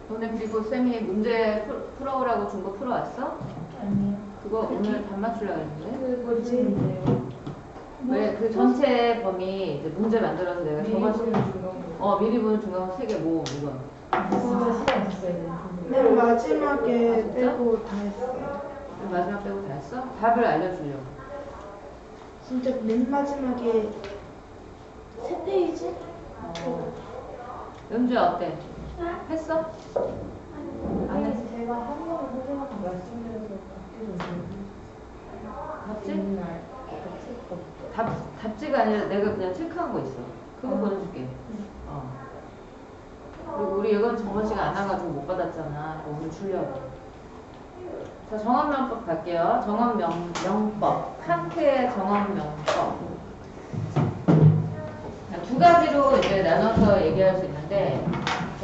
오늘 그리고 쌤이 문제 풀어오라고 준 거 풀어왔어? 아니요. 그거 오늘 반 맞추려고 했는데? 그 뭐지? 왜 그 전체 범위 이제 문제 만들어서 내가 적어서 미리 보는 중간고 3개 뭐 이거 진짜 시간 있었어야 되는데. 맨 마지막에 빼고 다 했어요. 마지막 빼고 다 했어? 답을 알려주려고. 진짜 맨 마지막에 3페이지? 연주야 어때? 했어? 안 했어? 제가 한 번은 선생님한테 말씀드려서 답지? 답지가 아니라 내가 그냥 체크한 거 있어. 그거 보내줄게. 그리고 우리 이건 정원 씨가 안 와가지고 못 받았잖아. 오늘 주려고. 자, 정원명법 갈게요. 정원명법. 칸트의 정원명법. 두 가지로 이제 나눠서 얘기할 수 있는데,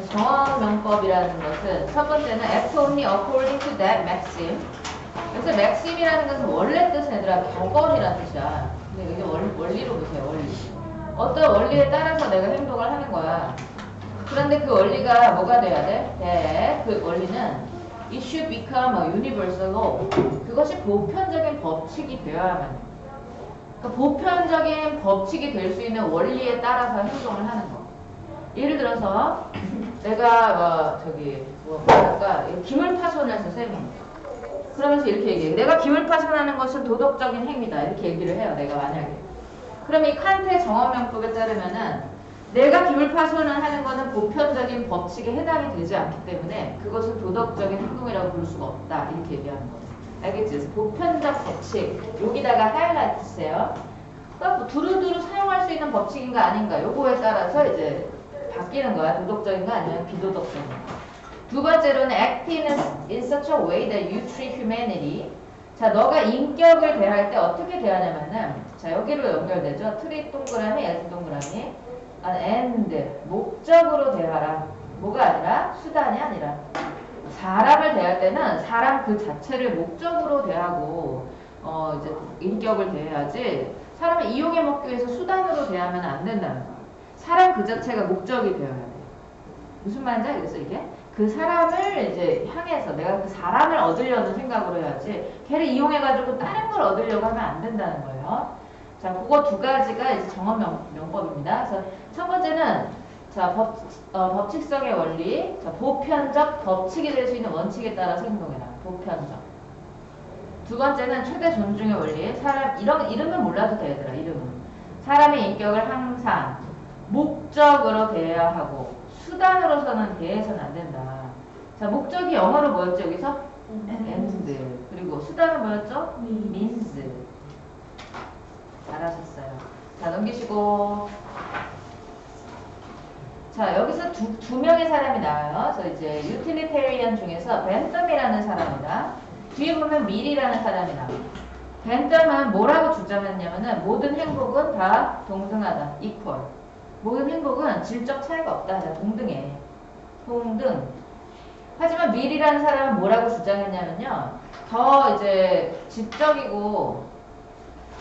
정원명법이라는 것은 첫 번째는 act only according to that maxim. 그래서 maxim이라는 것은 원래 뜻은 얘들아 격언이라는 뜻이야. 근데 이게 원리로 보세요. 원리. 어떤 원리에 따라서 내가 행동을 하는 거야. 그런데 그 원리가 뭐가 돼야 돼? 그 원리는 it should become a universal law. 그것이 보편적인 법칙이 되어야만 돼. 그러니까 보편적인 법칙이 될 수 있는 원리에 따라서 행동을 하는 거. 예를 들어서 내가 뭐랄까 기물 파손을 해서 쌤이 그러면서 이렇게 얘기해. 내가 기물 파손하는 것은 도덕적인 행위다. 이렇게 얘기를 해요. 내가 만약에. 그럼 이 칸트의 정언명법에 따르면은 내가 기물 파손을 하는 것은 보편적인 법칙에 해당이 되지 않기 때문에 그것은 도덕적인 행동이라고 부를 수가 없다. 이렇게 얘기하는 거죠. 알겠지? 그래서 보편적 법칙. 여기다가 하이라이트 주세요. 그러니까 두루두루 사용할 수 있는 법칙인가 아닌가. 요거에 따라서 이제 바뀌는 거야. 도덕적인가 아니면 비도덕적인가. 두 번째로는 acting in such a way that you treat humanity. 자, 너가 인격을 대할 때 어떻게 대하냐면은 자, 여기로 연결되죠. treat 동그라미, as 동그라미. and 목적으로 대하라. 뭐가 아니라 수단이 아니라. 사람을 대할 때는 사람 그 자체를 목적으로 대하고 이제 인격을 대해야지 사람을 이용해 먹기 위해서 수단으로 대하면 안 된다는 거야. 사람 그 자체가 목적이 되어야 돼. 무슨 말인지 알겠어 이게? 그 사람을 이제 향해서 내가 그 사람을 얻으려는 생각으로 해야지 걔를 이용해가지고 다른 걸 얻으려고 하면 안 된다는 거예요. 자, 그거 두 가지가 이제 정언명법입니다. 그래서 첫 번째는 자, 법칙성의 원리, 자, 보편적 법칙이 될 수 있는 원칙에 따라서 행동해라. 보편적. 두 번째는 최대 존중의 원리. 사람 이름은 몰라도 돼 얘들아. 이름은 사람의 인격을 항상 목적으로 대해야 하고 수단으로서는 대해서는 안 된다. 자, 목적이 영어로 뭐였죠 여기서? end. 그리고 수단은 뭐였죠? means. 잘하셨어요. 자, 넘기시고. 자, 여기서 두 명의 사람이 나와요. 그래서 이제 utilitarian 중에서 벤덤이라는 사람이다. 뒤에 보면 밀이라는 사람이 나와요. 벤덤은 뭐라고 주장했냐면은 모든 행복은 다 동등하다. equal. 모든 행복은 질적 차이가 없다. 동등해. 동등. 하지만 밀이라는 사람은 뭐라고 주장했냐면요. 더 이제 지적이고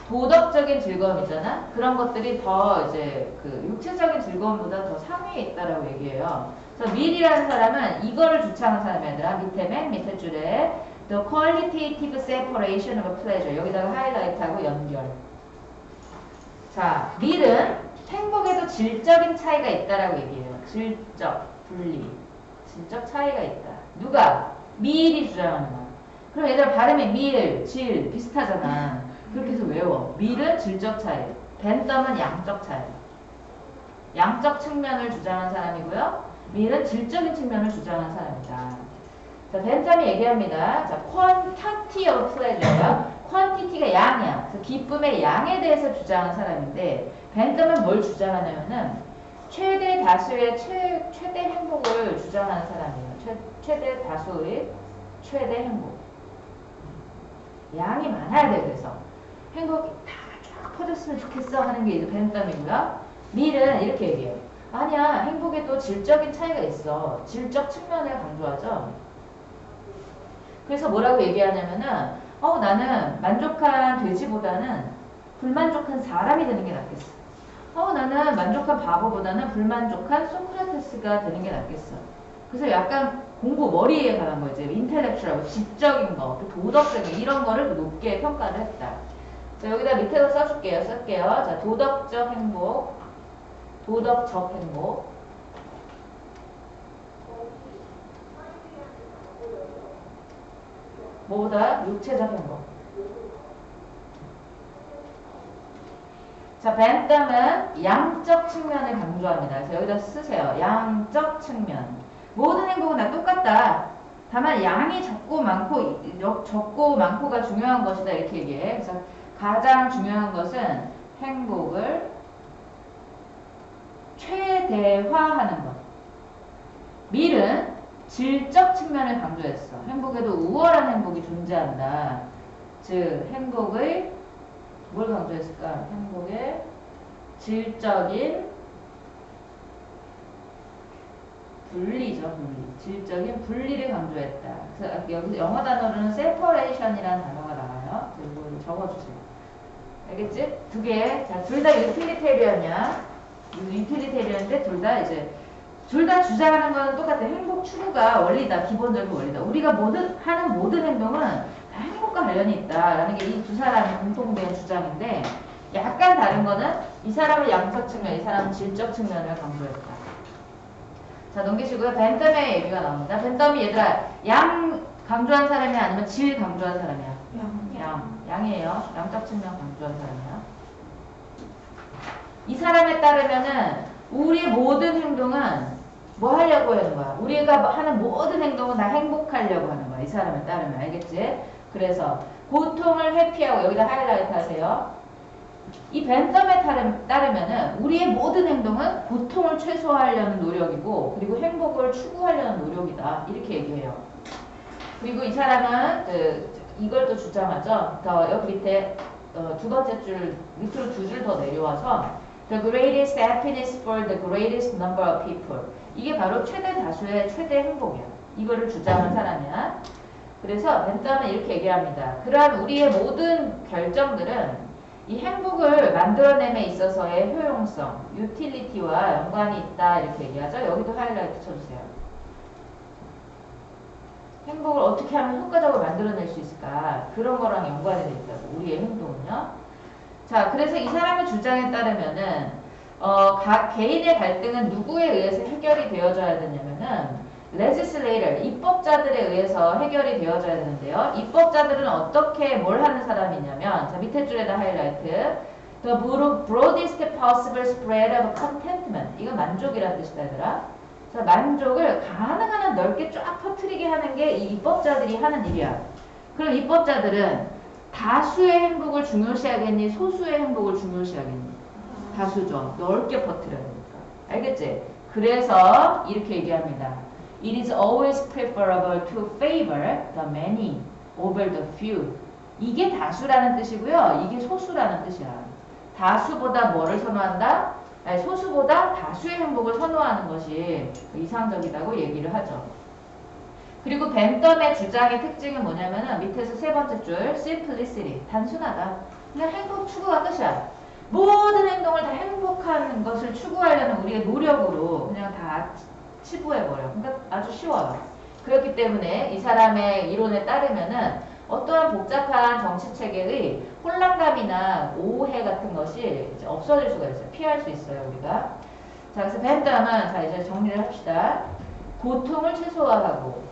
도덕적인 즐거움 있잖아? 그런 것들이 더 이제 그 육체적인 즐거움보다 더 상위에 있다라고 얘기해요. 그래서 밀이라는 사람은 이거를 주창한 사람이더라. 밑에 줄에 The qualitative separation of pleasure. 여기다가 하이라이트하고 연결. 자, 밀은 행복에도 질적인 차이가 있다라고 얘기해요. 질적, 분리. 질적 차이가 있다. 누가? 밀이 주장하는 거야. 그럼 얘들아 발음이 밀, 질 비슷하잖아. 그렇게 해서 외워. 밀은 질적 차이, 벤덤은 양적 차이. 양적 측면을 주장한 사람이고요. 밀은 질적인 측면을 주장한 사람이다. 자, 벤덤이 얘기합니다. 자, quantity of pleasure요. quantity가 양이야. 그래서 기쁨의 양에 대해서 주장한 사람인데 벤덤은 뭘 주장하냐면은 최대 다수의 최대 행복을 주장하는 사람이에요. 최대 다수의 최대 행복. 양이 많아야 돼. 그래서 행복이 다 퍼졌으면 좋겠어 하는 게 이제 벤덤이고요. 밀은 이렇게 얘기해요. 아니야, 행복에도 질적인 차이가 있어. 질적 측면을 강조하죠. 그래서 뭐라고 얘기하냐면은 나는 만족한 돼지보다는 불만족한 사람이 되는 게 낫겠어. 나는 만족한 바보보다는 불만족한 소크라테스가 되는 게 낫겠어. 그래서 약간 공부 머리에 관한 거지. 인텔렉츄얼하고 지적인 거, 도덕적인 이런 거를 높게 평가를 했다. 자, 여기다 밑에서 써줄게요. 쓸게요. 자, 도덕적 행복, 도덕적 행복. 뭐보다 육체적 행복. 자, 벤덤은 양적 측면을 강조합니다. 그래서 여기다 쓰세요. 양적 측면. 모든 행복은 다 똑같다. 다만 양이 적고 많고가 중요한 것이다. 이렇게 얘기해. 그래서 가장 중요한 것은 행복을 최대화하는 것. 밀은 질적 측면을 강조했어. 행복에도 우월한 행복이 존재한다. 즉, 행복의 뭘 강조했을까? 행복의 질적인 분리죠, 분리. 질적인 분리를 강조했다. 그래서 여기서 영어 단어로는 separation이라는 단어가 나와요. 이거 적어주세요. 알겠지? 두 개. 자, 둘 다 유틸리테리언이야. 유틸리테리언인데 둘 다 주장하는 건 똑같아. 행복 추구가 원리다. 기본적인 원리다. 우리가 하는 모든 행동은 다 행복과 관련이 있다라는 게 이 두 사람의 공통된 주장인데 약간 다른 거는 이 사람은 양적 측면, 이 사람은 질적 측면을 강조했다. 자, 넘기시고요. 벤덤의 얘기가 나옵니다. 벤덤이 얘들아 양 강조한 사람이야 아니면 질 강조한 사람이야? 양이에요. 양적 측면 강조한 사람이야. 이 사람에 따르면은 우리의 모든 행동은 뭐 하려고 하는 거야? 우리가 하는 모든 행동은 다 행복하려고 하는 거야. 이 사람에 따르면. 알겠지? 그래서 고통을 회피하고 여기다 하이라이트 하세요. 이 벤덤에 따르면은 우리의 모든 행동은 고통을 최소화하려는 노력이고 그리고 행복을 추구하려는 노력이다. 이렇게 얘기해요. 그리고 이 사람은 이걸 또 주장하죠. 여기 밑에 두 번째 줄 밑으로 두 줄 더 내려와서 The greatest happiness for the greatest number of people. 이게 바로 최대 다수의 최대 행복이야. 이거를 주장한 사람이야. 그래서 벤덤은 이렇게 얘기합니다. 그러한 우리의 모든 결정들은 이 행복을 만들어냄에 있어서의 효용성, 유틸리티와 연관이 있다. 이렇게 얘기하죠. 여기도 하이라이트 쳐주세요. 행복을 어떻게 하면 효과적으로 만들어낼 수 있을까? 그런 거랑 연관이 돼 있다고. 우리의 행동은요. 자, 그래서 이 사람의 주장에 따르면은 각 개인의 갈등은 누구에 의해서 해결이 되어져야 되냐면은 legislator, 입법자들에 의해서 해결이 되어져야 되는데요. 입법자들은 어떻게 뭘 하는 사람이냐면 자, 밑에 줄에다 하이라이트 The broadest possible spread of contentment. 이건 만족이라는 뜻이다 얘들아. 자, 만족을 가능한 한 넓게 쫙 퍼뜨리게 하는 게 이 입법자들이 하는 일이야. 그럼 입법자들은 다수의 행복을 중요시하겠니? 소수의 행복을 중요시하겠니? 다수죠. 넓게 퍼뜨려야 되니까. 알겠지? 그래서 이렇게 얘기합니다. It is always preferable to favor the many over the few. 이게 다수라는 뜻이고요. 이게 소수라는 뜻이야. 다수보다 뭐를 선호한다? 아니, 소수보다 다수의 행복을 선호하는 것이 이상적이라고 얘기를 하죠. 그리고 벤덤의 주장의 특징은 뭐냐면은 밑에서 세 번째 줄 simplicity, 단순하다. 그냥 행복 추구가 끝이야. 모든 행동을 다 행복한 것을 추구하려는 우리의 노력으로 그냥 다 치부해버려. 그러니까 아주 쉬워요. 그렇기 때문에 이 사람의 이론에 따르면은 어떠한 복잡한 정치체계의 혼란감이나 오해 같은 것이 이제 없어질 수가 있어요. 피할 수 있어요, 우리가. 자, 그래서 벤덤은 자, 이제 정리를 합시다. 고통을 최소화하고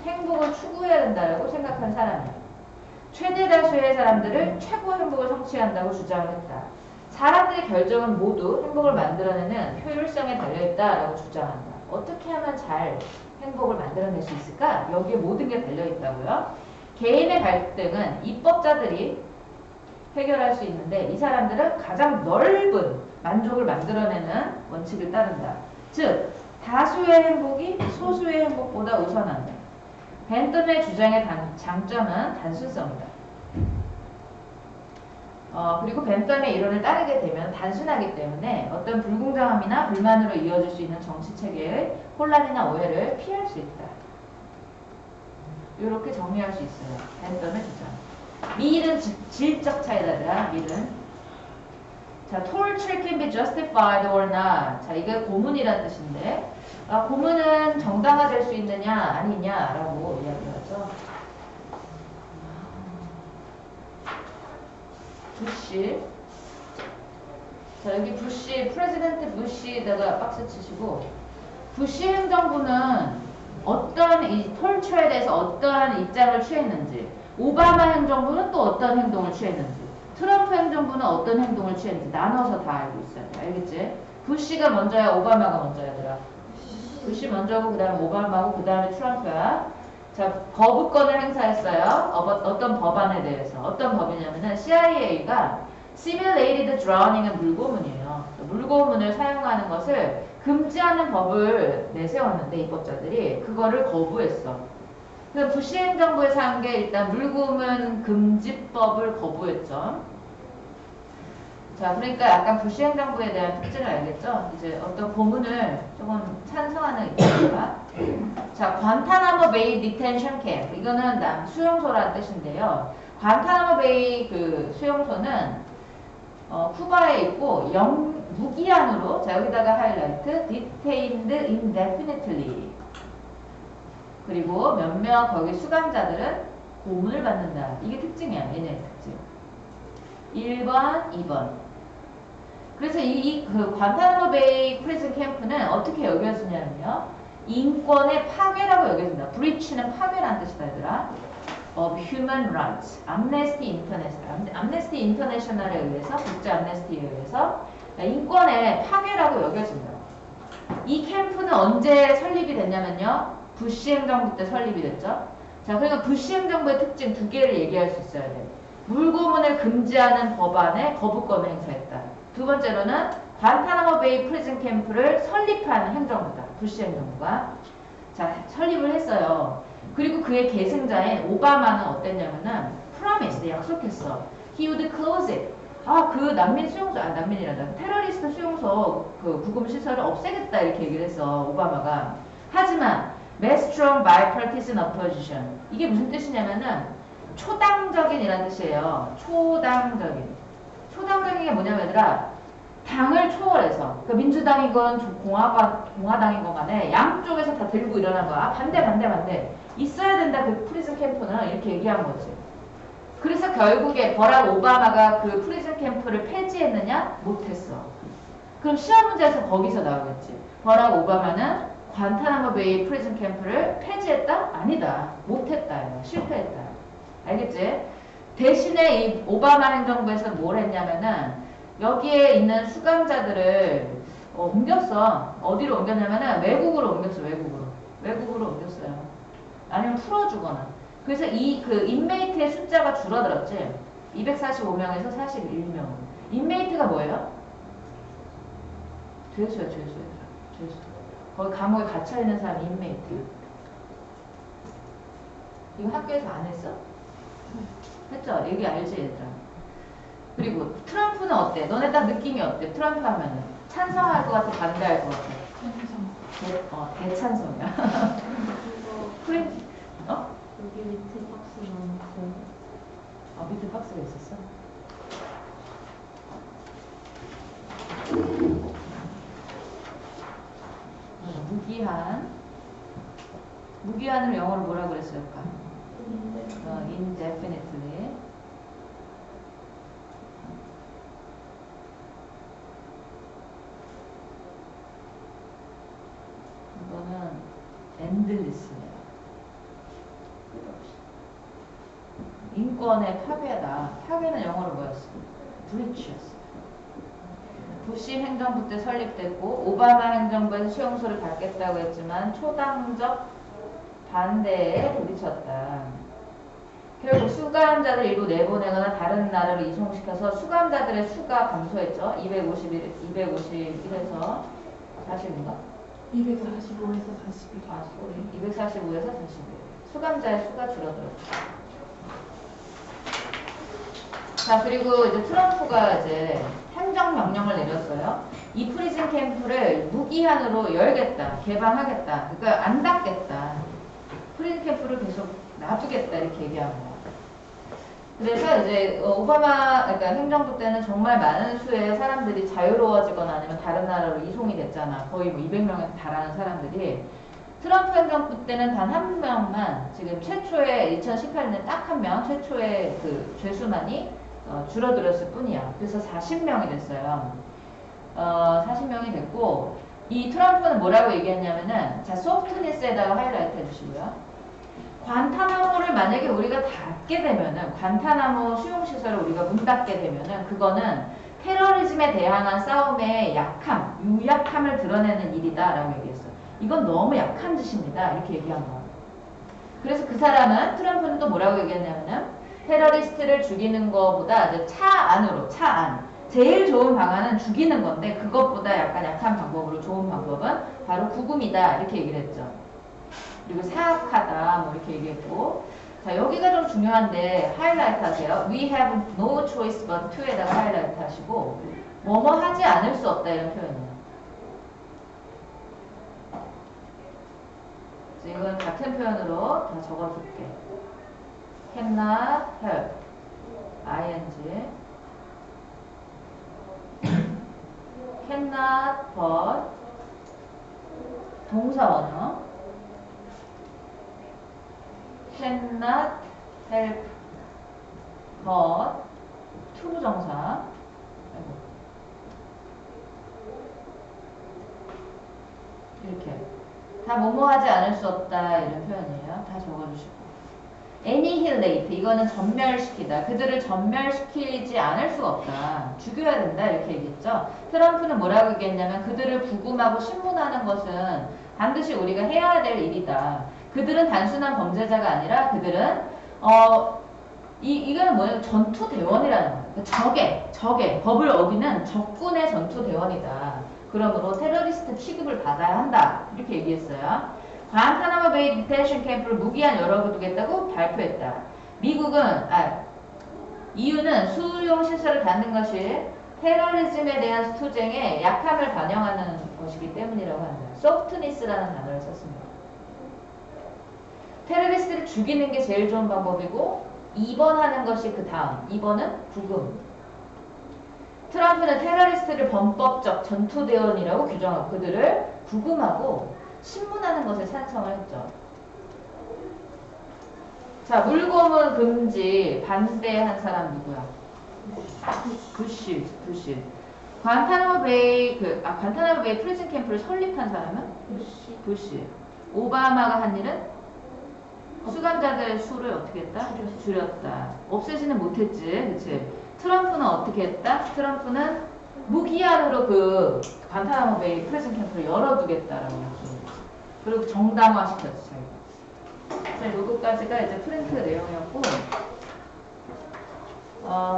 행복을 추구해야 된다고 생각한 사람이에요. 최대 다수의 사람들을 최고 행복을 성취한다고 주장을 했다. 사람들의 결정은 모두 행복을 만들어내는 효율성에 달려있다라고 주장한다. 어떻게 하면 잘 행복을 만들어낼 수 있을까? 여기에 모든 게 달려있다고요. 개인의 갈등은 입법자들이 해결할 수 있는데 이 사람들은 가장 넓은 만족을 만들어내는 원칙을 따른다. 즉, 다수의 행복이 소수의 행복보다 우선한다. 벤덤의 주장의 장점은 단순성이다. 그리고 벤덤의 이론을 따르게 되면 단순하기 때문에 어떤 불공정함이나 불만으로 이어질 수 있는 정치체계의 혼란이나 오해를 피할 수 있다. 이렇게 정리할 수 있어요. 벤덤의 주장. 밀은 질적 차이다. 밀은. 자, torture can be justified or not. 자, 이게 고문이라는 뜻인데, 고문은 정당화될 수 있느냐 아니냐라고 이야기하죠. 부시. 자, 여기 부시, 프레지던트 부시에다가 박스 치시고, 부시 행정부는 어떤 이 톨처에 대해서 어떠한 입장을 취했는지, 오바마 행정부는 또 어떤 행동을 취했는지, 트럼프 행정부는 어떤 행동을 취했는지 나눠서 다 알고 있어야 돼. 알겠지? 부시가 먼저야, 오바마가 먼저야, 얘들아. 부시 먼저고, 그 다음에 오바마고, 그 다음에 트럼프야. 자, 거부권을 행사했어요. 어떤 법안에 대해서. 어떤 법이냐면은 CIA가 Simulated Drowning은 물고문이에요. 물고문을 사용하는 것을 금지하는 법을 내세웠는데 입법자들이 그거를 거부했어. 그래서 부시 행정부에서 한 게 일단 물고문 금지법을 거부했죠. 자, 그러니까 약간 부시 행정부에 대한 특징을 알겠죠? 이제 어떤 고문을 조금 찬성하는 입장인가? 자, 관타나모 베이 디텐션 캠프. 이거는 수용소라는 뜻인데요. 관타나모 베이 그 수용소는 쿠바에 있고 무기한으로, 자, 여기다가 하이라이트, detained indefinitely. 그리고 몇몇 거기 수감자들은 고문을 받는다. 이게 특징이야, 얘네 특징. 1번, 2번. 그래서 그 관타나모 베이 프리즌 캠프는 어떻게 여겨지냐면요. 인권의 파괴라고 여겨진다. breach는 파괴라는 뜻이다, 얘들아. of human rights. 암네스티 인터내셔널. 암네스티 인터내셔널에 의해서, 국제 암네스티에 의해서 인권의 파괴라고 여겨진다. 이 캠프는 언제 설립이 됐냐면요. 부시 행정부 때 설립이 됐죠. 자, 그러니까 부시 행정부의 특징 두 개를 얘기할 수 있어야 돼. 물고문을 금지하는 법안에 거부권을 행사했다. 두 번째로는 관타나모 베이 프리즌 캠프를 설립한 행정부다. 부시 행정부가. 자, 설립을 했어요. 그리고 그의 계승자인 오바마는 어땠냐면은 promised, 약속했어. He would close it. 그 난민 수용소, 난민이란다. 테러리스트 수용소 그 구금 시설을 없애겠다 이렇게 얘기를 했어. 오바마가. 하지만 mass strong bipartisan opposition. 이게 무슨 뜻이냐면은 초당적인이라는 뜻이에요. 초당적인. 초당적인 게 뭐냐면 얘들아, 당을 초월해서, 그러니까 민주당이건 공화당이건 간에 양쪽에서 다 들고 일어난 거야. 반대. 있어야 된다, 그 프리즌 캠프는. 이렇게 얘기한 거지. 그래서 결국에 버락 오바마가 그 프리즌 캠프를 폐지했느냐? 못했어. 그럼 시험 문제에서 거기서 나오겠지. 버락 오바마는 관타나모 베이 프리즌 캠프를 폐지했다? 아니다. 못했다. 실패했다. 알겠지? 대신에 이 오바마 행정부에서 뭘 했냐면은 여기에 있는 수감자들을 옮겼어. 어디로 옮겼냐면은 외국으로 옮겼어. 외국으로 옮겼어요. 아니면 풀어주거나. 그래서 그 인메이트의 숫자가 줄어들었지. 245명에서 41명. 인메이트가 뭐예요? 죄수야. 죄수. 거기 감옥에 갇혀있는 사람이 인메이트. 이거 학교에서 안 했어? 했죠? 얘기 알지, 얘들아? 그리고 트럼프는 어때? 너네 딱 느낌이 어때? 트럼프 하면은 찬성할 것 같아? 반대할 것 같아? 찬성. 대찬성이야. 그래? 여기 밑에 박스가 있어요. 밑에 박스가 있었어? 무기한을 영어로 뭐라 그랬을까? indefinitely. 이거는 endless예요. 인권의 파괴다. 파괴는 영어로 뭐였어? breach였어. 부시 행정부 때 설립됐고 오바마 행정부에서 수용소를 갖겠다고 했지만 초당적 반대에 부딪혔다. 결국 수감자들 일부 내보내거나 다른 나라로 이송시켜서 수감자들의 수가 감소했죠. 251에서 40인가? 245에서 41. 245에서 41. 수감자의 수가 줄어들었죠. 자, 그리고 이제 트럼프가 이제 행정명령을 내렸어요. 이 프리즌 캠프를 무기한으로 열겠다, 개방하겠다. 그러니까 안 닫겠다. 프리즌 캠프를 계속 놔두겠다 이렇게 얘기한 거야. 그래서 이제 오바마 그러니까 행정부 때는 정말 많은 수의 사람들이 자유로워지거나 아니면 다른 나라로 이송이 됐잖아. 거의 뭐 200명에 달하는 사람들이. 트럼프 행정부 때는 단 한 명만 지금 최초의 2018년에 딱 한 명 최초의 그 죄수만이 줄어들었을 뿐이야. 그래서 40명이 됐어요. 40명이 됐고 이 트럼프는 뭐라고 얘기했냐면은 자 소프트니스에다가 하이라이트 해주시고요. 관타나모를 만약에 우리가 닫게 되면은 관타나모 수용시설을 우리가 문 닫게 되면은 그거는 테러리즘에 대한 싸움의 약함, 유약함을 드러내는 일이다 라고 얘기했어요. 이건 너무 약한 짓입니다. 이렇게 얘기한 거예요. 그래서 그 사람은 트럼프는 또 뭐라고 얘기했냐면은 테러리스트를 죽이는 것보다 이제 차 안으로 제일 좋은 방안은 죽이는 건데 그것보다 약간 약한 방법으로 좋은 방법은 바로 구금이다 이렇게 얘기를 했죠. 그리고 사악하다 뭐 이렇게 얘기했고 자 여기가 좀 중요한데 하이라이트 하세요. We have no choice but to에다가 하이라이트 하시고 뭐뭐 하지 않을 수 없다 이런 표현이에요. 이건 같은 표현으로 다 적어줄게. cannot help ing cannot but 동사원어 cannot help but 투부정사 이렇게 다 뭐뭐 하지 않을 수 없다 이런 표현이에요. 다 적어주시고 annihilate 이거는 전멸시키다. 그들을 전멸시키지 않을 수가 없다. 죽여야 된다 이렇게 얘기했죠. 트럼프는 뭐라고 얘기했냐면 그들을 구금하고 신문하는 것은 반드시 우리가 해야 될 일이다. 그들은 단순한 범죄자가 아니라 그들은 이거는 뭐냐면 전투대원이라는 거예요. 적의 법을 어기는 적군의 전투대원이다. 그러므로 테러리스트 취급을 받아야 한다. 이렇게 얘기했어요. 관타나모 베이 디텐션 캠프를 무기한 열어두겠다고 발표했다. 미국은 EU는 수용시설을 닫는 것이 테러리즘에 대한 투쟁의 약함을 반영하는 것이기 때문이라고 한다. 소프트니스라는 단어를 썼습니다. 테러리스트를 죽이는 게 제일 좋은 방법이고 2번 하는 것이 그 다음 2번은 구금. 트럼프는 테러리스트를 범법적 전투대원이라고 규정하고 그들을 구금하고 신문하는 것에 찬성을 했죠. 자, 물고문 금지 반대한 사람 누구야? 부시. 관타나모 베이 관타나모 베이 프리즌 캠프를 설립한 사람은 부시. 오바마가 한 일은 수감자들의 수를 어떻게 했다? 줄였다. 없애지는 못했지, 그치? 트럼프는 어떻게 했다? 트럼프는 무기한으로 그 관타나모 베이 프리즌 캠프를 열어두겠다라고 했습니다. 그리고 정당화시켰어. 자, 요거까지가 이제 프린트 내용이었고,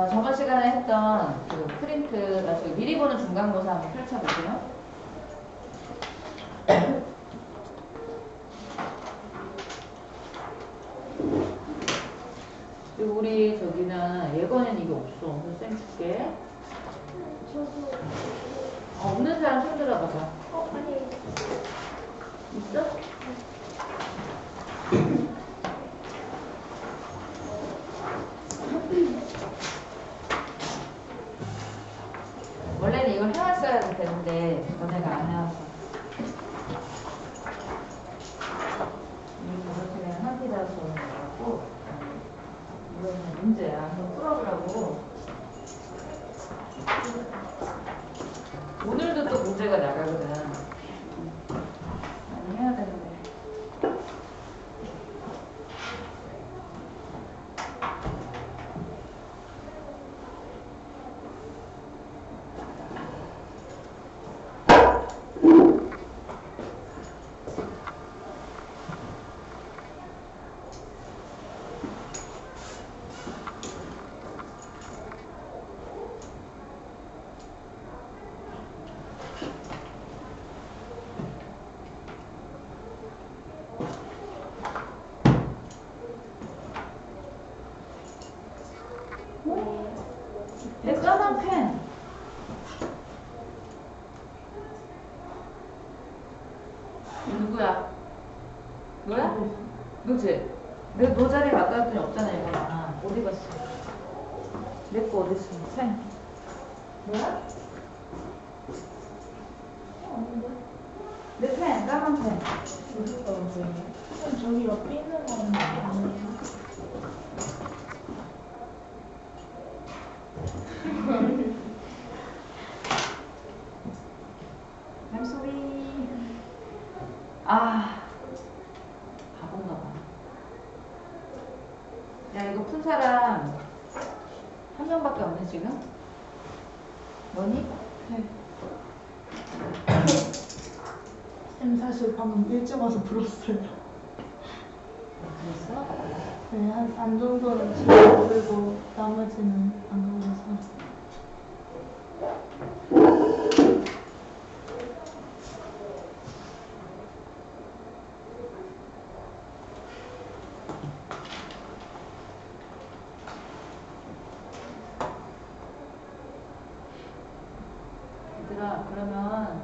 저번 시간에 했던 그 프린트, 저기 미리 보는 중간고사 한번 펼쳐보세요. 그리고 우리 저기는 예건에는 이게 없어. 그래서 쌤 줄게. 없는 사람 손 들어봐봐. 아니. 있어? 원래는 이걸 해왔어야 되는데 너네가 안 해와서 이렇게 그냥 한피다서 나왔고 이거는 문제야. 한번 풀어보라고. 오늘도 또 문제가 나가거든. 많이 해야 되는데. 내 까만 펜. 누구야? 너야? 너지? 너 자리에 가까웠더니 없잖아, 이거. 어디 갔어? 내 거 어딨어? 펜. 뭐야? 없는데? 내 펜, 까만 펜. 무슨 거지? 저기 옆에 있는 거는 아니에요. I'm sorry. 아, 바본가 봐. 야, 이거 푼 사람 한 명밖에 없네, 지금? 뭐니? 네. 쌤 사실 방금 일찍 와서 불었어요. 그랬어? 네, 한 반 정도는 집에 불고 나머지는 안 그러서. 얘들아, 그러면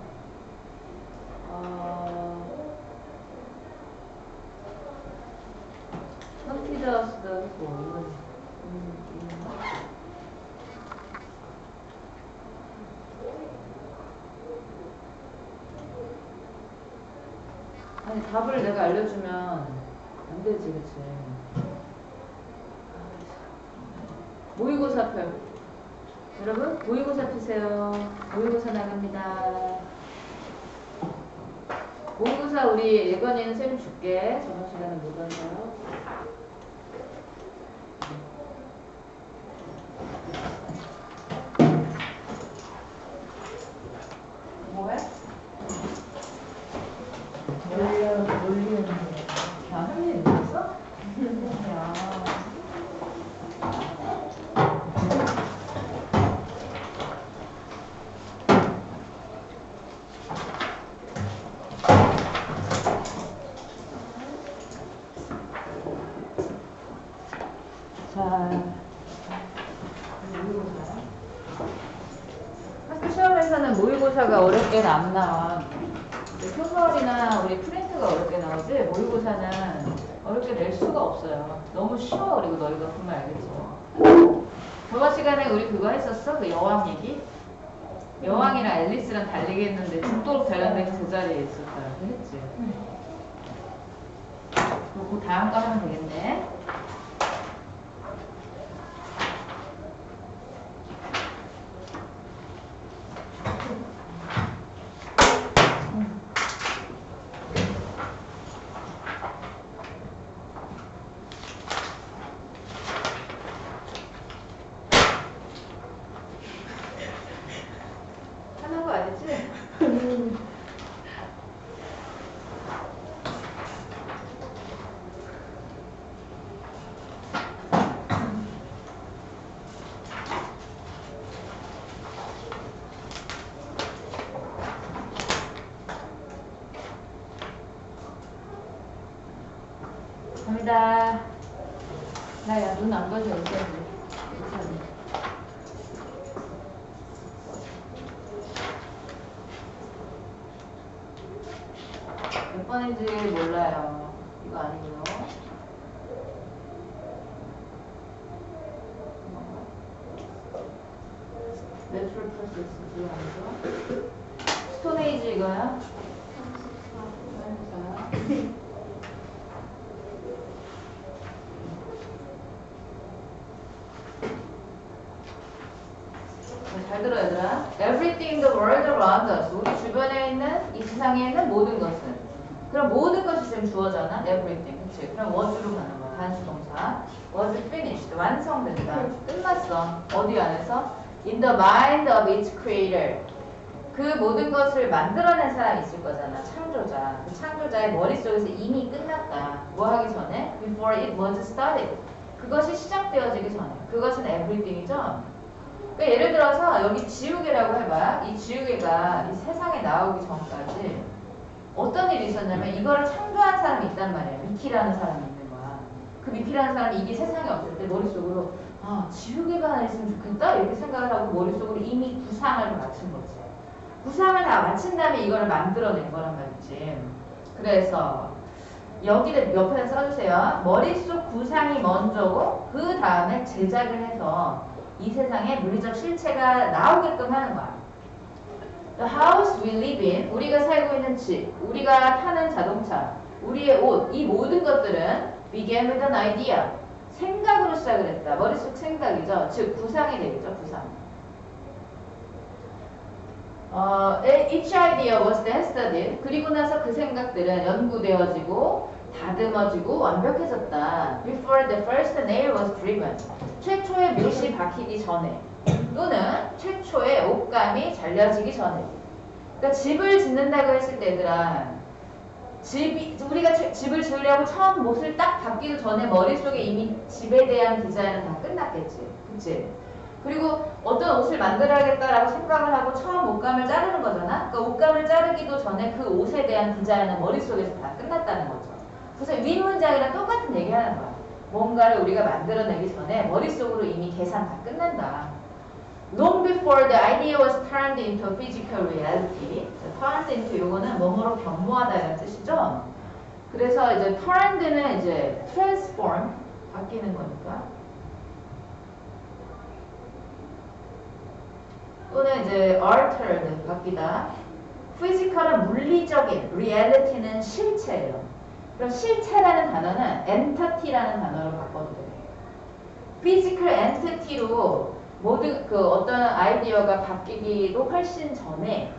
컨피더스도 뭐 아니 답을 내가 알려주면 안 되지, 그치? 모의고사표. 여러분, 모의고사 피세요. 모의고사 나갑니다. 모의고사 우리 예건이는 쌤이 줄게. 저번 시간에 못 왔어요. 뭐해? 놀리는 거. 아, 할머니 늦었어? 야. 자, 모의고사. 학교 시험에서는 모의고사가 어렵게 안 나와. 표벌이나 우리 프린트가 어렵게 나오지 모의고사는 어렵게 낼 수가 없어요. 너무 쉬워. 그리고 너희가 보면 알겠죠. 저번 시간에 우리 그거 했었어? 그 여왕 얘기? 여왕이랑 앨리스랑 달리기 했는데 죽도록 달렸는데 그 자리에 있었어요. 그 했지? 그리고 그 다음 거 하면 되겠네. 하는 거 알지? 갑니다. 나야 눈 안 가져 있어야지. 몇 번인지 몰라요. 이거 아니고요. 내추럴 프로세스 이거 아니죠? 스톤에이지 이거야? 34. 잘 들어 얘들아. Everything in the world around us. 우리 주변에 있는 이 세상에 있는 모든 것은. 그럼 모든 것이 지금 주어잖아. Everything. 그치? 그럼 was로 가는 거야. 단수 동사. was finished. 완성된다. 끝났어. 어디 안에서? In the mind of its creator. 그 모든 것을 만들어낸 사람이 있을 거잖아. 창조자. 그 창조자의 머릿속에서 이미 끝났다. 뭐 하기 전에? Before it was started. 그것이 시작되어지기 전에. 그것은 everything이죠. 그러니까 예를 들어서 여기 지우개라고 해봐. 이 지우개가 이 세상에 나오기 전까지 어떤 일이 있었냐면 이거를 창조한 사람이 있단 말이야. 미키라는 사람이 있는 거야. 그 미키라는 사람이 이게 세상에 없을 때 머릿속으로 아 지우개가 하나 있으면 좋겠다 이렇게 생각을 하고 머릿속으로 이미 구상을 다 마친 거지. 구상을 다 마친 다음에 이거를 만들어낸 거란 말이지. 그래서 여기를 옆에다 써주세요. 머릿속 구상이 먼저고 그 다음에 제작을 해서 이 세상에 물리적 실체가 나오게끔 하는 거야. The house we live in, 우리가 살고 있는 집, 우리가 타는 자동차, 우리의 옷, 이 모든 것들은 began with an idea. 생각으로 시작을 했다. 머릿속 생각이죠. 즉 구상이 되겠죠. 구상. Each idea was then studied. 그리고 나서 그 생각들은 연구되어지고 다듬어지고 완벽해졌다. Before the first nail was driven. 최초의 못이 박히기 전에 또는 최초의 옷감이 잘려지기 전에. 그러니까 집을 짓는다고 했을 때 얘들아, 우리가 집을 지으려고 처음 못을 딱 박기도 전에 머릿속에 이미 집에 대한 디자인은 다 끝났겠지. 그치? 그리고 어떤 옷을 만들어야겠다라고 생각을 하고 처음 옷감을 자르는 거잖아. 그러니까 옷감을 자르기도 전에 그 옷에 대한 디자인은 머릿속에서 다 끝났다는 거죠. 그래서 위 문장이랑 똑같은 얘기 하는 거야. 뭔가를 우리가 만들어내기 전에 머릿속으로 이미 계산 다 끝난다. Long before the idea was turned into a physical reality. turned into 요거는 뭐뭐로 변모하다라는 뜻이죠. 그래서 이제 turned는 이제 transform, 바뀌는 거니까. 또는 이제 altered, 바뀌다. physical은 물리적인, reality는 실체예요. 그럼 실체라는 단어는 entity라는 단어로 바꿔도 돼요. physical entity로 모든 그 어떤 아이디어가 바뀌기도 훨씬 전에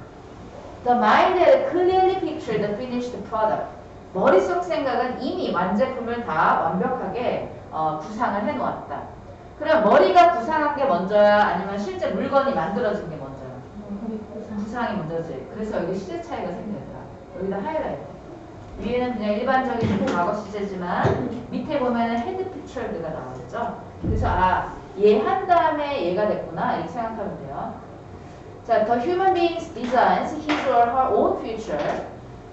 the mind had clearly pictured the finished product. 머릿속 생각은 이미 완제품을 다 완벽하게 구상을 해놓았다. 그럼 머리가 구상한 게 먼저야? 아니면 실제 물건이 만들어진 게 먼저야? 구상이 먼저지. 그래서 여기 시제 차이가 생기더라. 여기다 하이라이트. 위에는 그냥 일반적인 과거 시제지만 밑에 보면은 헤드 피처드가 나와있죠. 그래서 얘 한 다음에 얘가 됐구나 이렇게 생각하면 돼요. 자, the human beings designs his or her own future.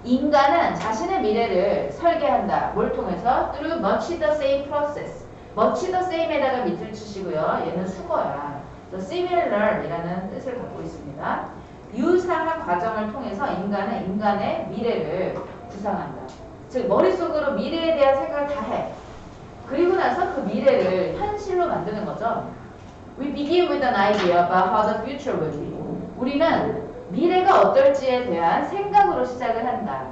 인간은 자신의 미래를 설계한다. 뭘 통해서? Through much the same process. much the same에다가 밑줄 치시고요. 얘는 수거야. the similar이라는 뜻을 갖고 있습니다. 유사한 과정을 통해서 인간은 인간의 미래를 구상한다. 즉 머릿속으로 미래에 대한 생각을 다 해. 그리고 나서 그 미래를 현실로 만드는 거죠. We begin with an idea about how the future will be. 우리는 미래가 어떨지에 대한 생각으로 시작을 한다.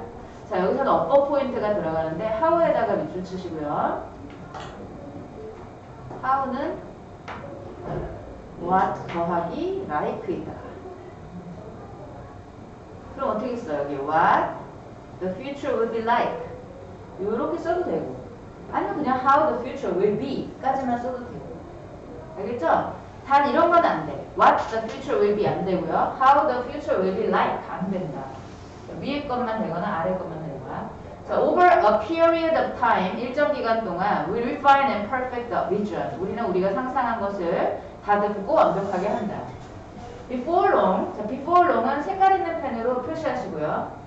자, 여기서는 어퍼 포인트가 들어가는데 how에다가 밑줄 치시고요. how는 what 더하기 like이다. 그럼 어떻게 써? 여기 what the future will be like. 이렇게 써도 되고, 아니면 그냥 how the future will be 까지만 써도 되고. 알겠죠? 단 이런 건 안 돼. what the future will be 안 되고요. how the future will be like 안 된다. 위에 것만 되거나 아래 것만 되는 거야. 자, over a period of time, 일정 기간 동안 we refine and perfect the vision. 우리는 우리가 상상한 것을 다듬고 완벽하게 한다. before long, 자, before long은 색깔 있는 펜으로 표시하시고요.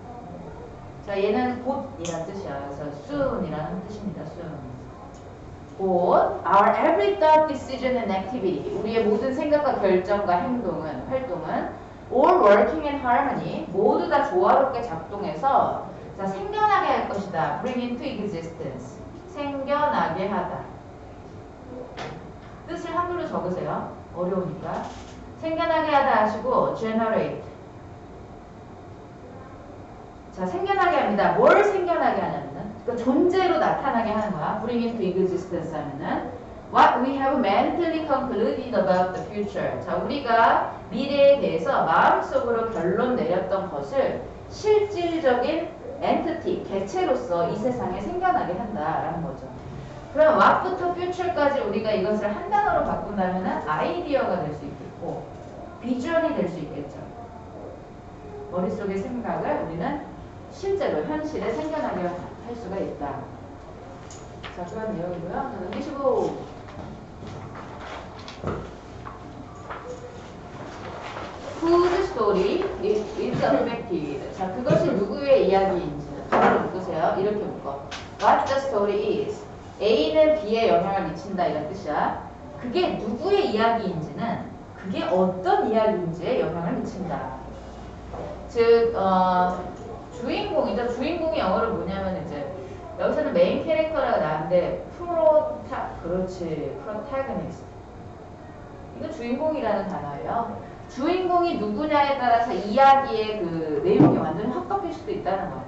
자, 얘는 곧이라는 뜻이야. 그래서 soon이라는 뜻입니다. soon. 곧 our every thought, decision and activity. 우리의 모든 생각과 결정과 행동은, 활동은 all working in harmony. 모두 다 조화롭게 작동해서 자, 생겨나게 할 것이다. bring into existence. 생겨나게 하다. 뜻을 한글로 적으세요. 어려우니까. 생겨나게 하다 하시고 generate. 자, 생겨나게 합니다. 뭘 생겨나게 하냐면은, 그러니까 존재로 나타나게 하는 거야. bring into existence 하면은 what we have mentally concluded about the future. 자, 우리가 미래에 대해서 마음속으로 결론 내렸던 것을 실질적인 entity, 개체로서 이 세상에 생겨나게 한다라는 거죠. 그럼 what부터 future까지 우리가 이것을 한 단어로 바꾼다면은 아이디어가 될 수 있겠고 비전이 될 수 있겠죠. 머릿속의 생각을 우리는 실제로 현실에 생겨나게 할 수가 있다. 자, 그런 내용이고요. 넘기시고. Whose story is affected. 자, 그것이 누구의 이야기인지는 바로 묶으세요. 이렇게 묶어. What the story is. A는 B에 영향을 미친다 이런 뜻이야. 그게 누구의 이야기인지는 그게 어떤 이야기인지에 영향을 미친다. 즉, 주인공이죠. 주인공이 영어로 뭐냐면 이제 여기서는 메인 캐릭터라고 나왔는데 그렇지, protagonist. 이거 주인공이라는 단어예요. 주인공이 누구냐에 따라서 이야기의 그 내용이 완전히 확 바뀔 수도 있다는 거예요.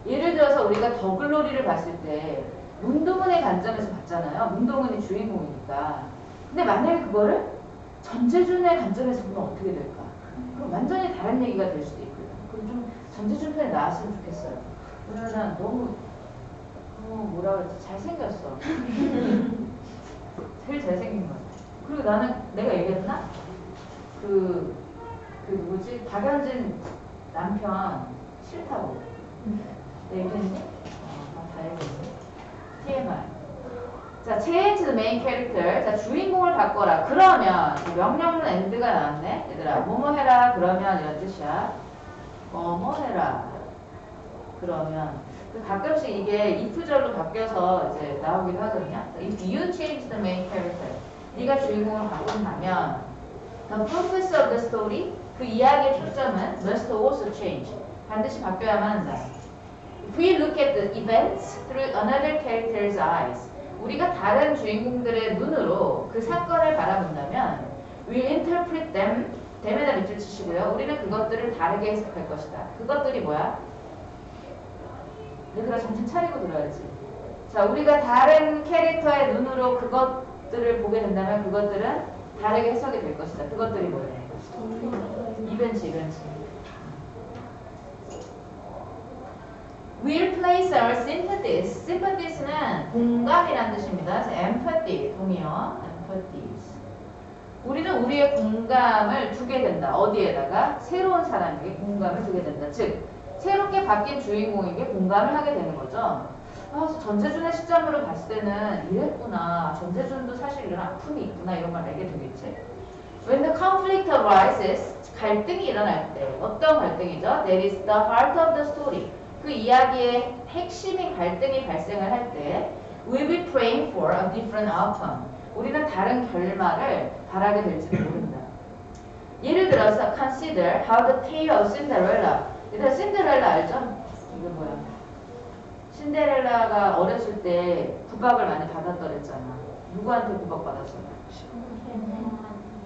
예를 들어서 우리가 더글로리를 봤을 때 문동은의 관점에서 봤잖아요. 문동은이 주인공이니까. 근데 만약에 그거를 전재준의 관점에서 보면 어떻게 될까? 그럼 완전히 다른 얘기가 될 수도 있고요. 그럼 좀 전재준 편에 나왔으면 좋겠어요. 왜냐면 너무 뭐라 그러지? 잘생겼어. 제일 잘생긴 거. 그리고 나는 내가 얘기했나? 그 누구지? 박연진 남편 싫다고. 내 얘기했니? 다 얘기했니? TMI. 자, change the main character. 자, 주인공을 바꿔라. 그러면 명령문 and가 나왔네. 얘들아, 뭐뭐 해라. 그러면 이런 뜻이야. 뭐뭐 해라. 그러면 가끔씩 이게 if절로 바뀌어서 이제 나오기도 하거든요. If you change the main character, 네가 주인공을 바꾼다면 the purpose of the story, 그 이야기의 초점은 must also change. 반드시 바뀌어야만 한다. If we look at the events through another character's eyes, 우리가 다른 주인공들의 눈으로 그 사건을 바라본다면 we interpret them, them에다 밑줄 치시고요. 우리는 그것들을 다르게 해석할 것이다. 그것들이 뭐야? 얘들아 정신 차리고 들어야지. 자, 우리가 다른 캐릭터의 눈으로 그것들을 보게 된다면 그것들은 다르게 해석이 될 것이다. 그것들이 뭐예요? 이벤트. We'll place our sympathies. sympathies는 공감이라는 뜻입니다. 그래서 empathy, 동의어, empathies. 우리는 우리의 공감을 두게 된다. 어디에다가? 새로운 사람에게 공감을 두게 된다. 즉, 새롭게 바뀐 주인공에게 공감을 하게 되는 거죠. 전재준의 시점으로 봤을 때는 이랬구나. 전재준도 사실 이런 아픔이 있구나. 이런 걸 알게 되겠지. When the conflict arises, 갈등이 일어날 때 어떤 갈등이죠? That is the heart of the story. 그 이야기의 핵심인 갈등이 발생을 할 때 we'll be praying for a different outcome. 우리는 다른 결말을 바라게 될지도 모른다. 예를 들어서 consider how the tale of Cinderella. 일단 신데렐라 알죠? 이게 뭐야? 신데렐라가 어렸을 때 구박을 많이 받았더랬잖아. 누구한테 구박 받았어?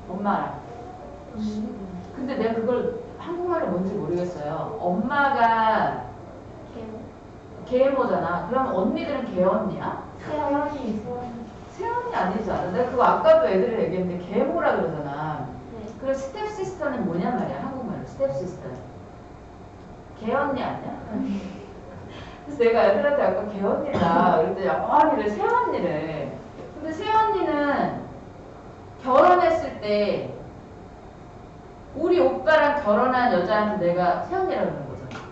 엄마랑. 근데 내가 그걸 한국말로 뭔지 모르겠어요. 엄마가 계모잖아. 그럼 언니들은 계언니야? 새언니 아니지 않아? 내가 그거 아까도 애들이 얘기했는데 계모라 그러잖아. 그럼 스텝시스터는 뭐냔 말이야. 한국말로 스텝시스터. 개언니 아니야? 그래서 내가 애들한테 아까 개언니다 그랬더니 아니래 새언니래. 근데 새언니는 결혼했을 때 우리 오빠랑 결혼한 여자한테 내가 새언니라고 그러는 거잖아.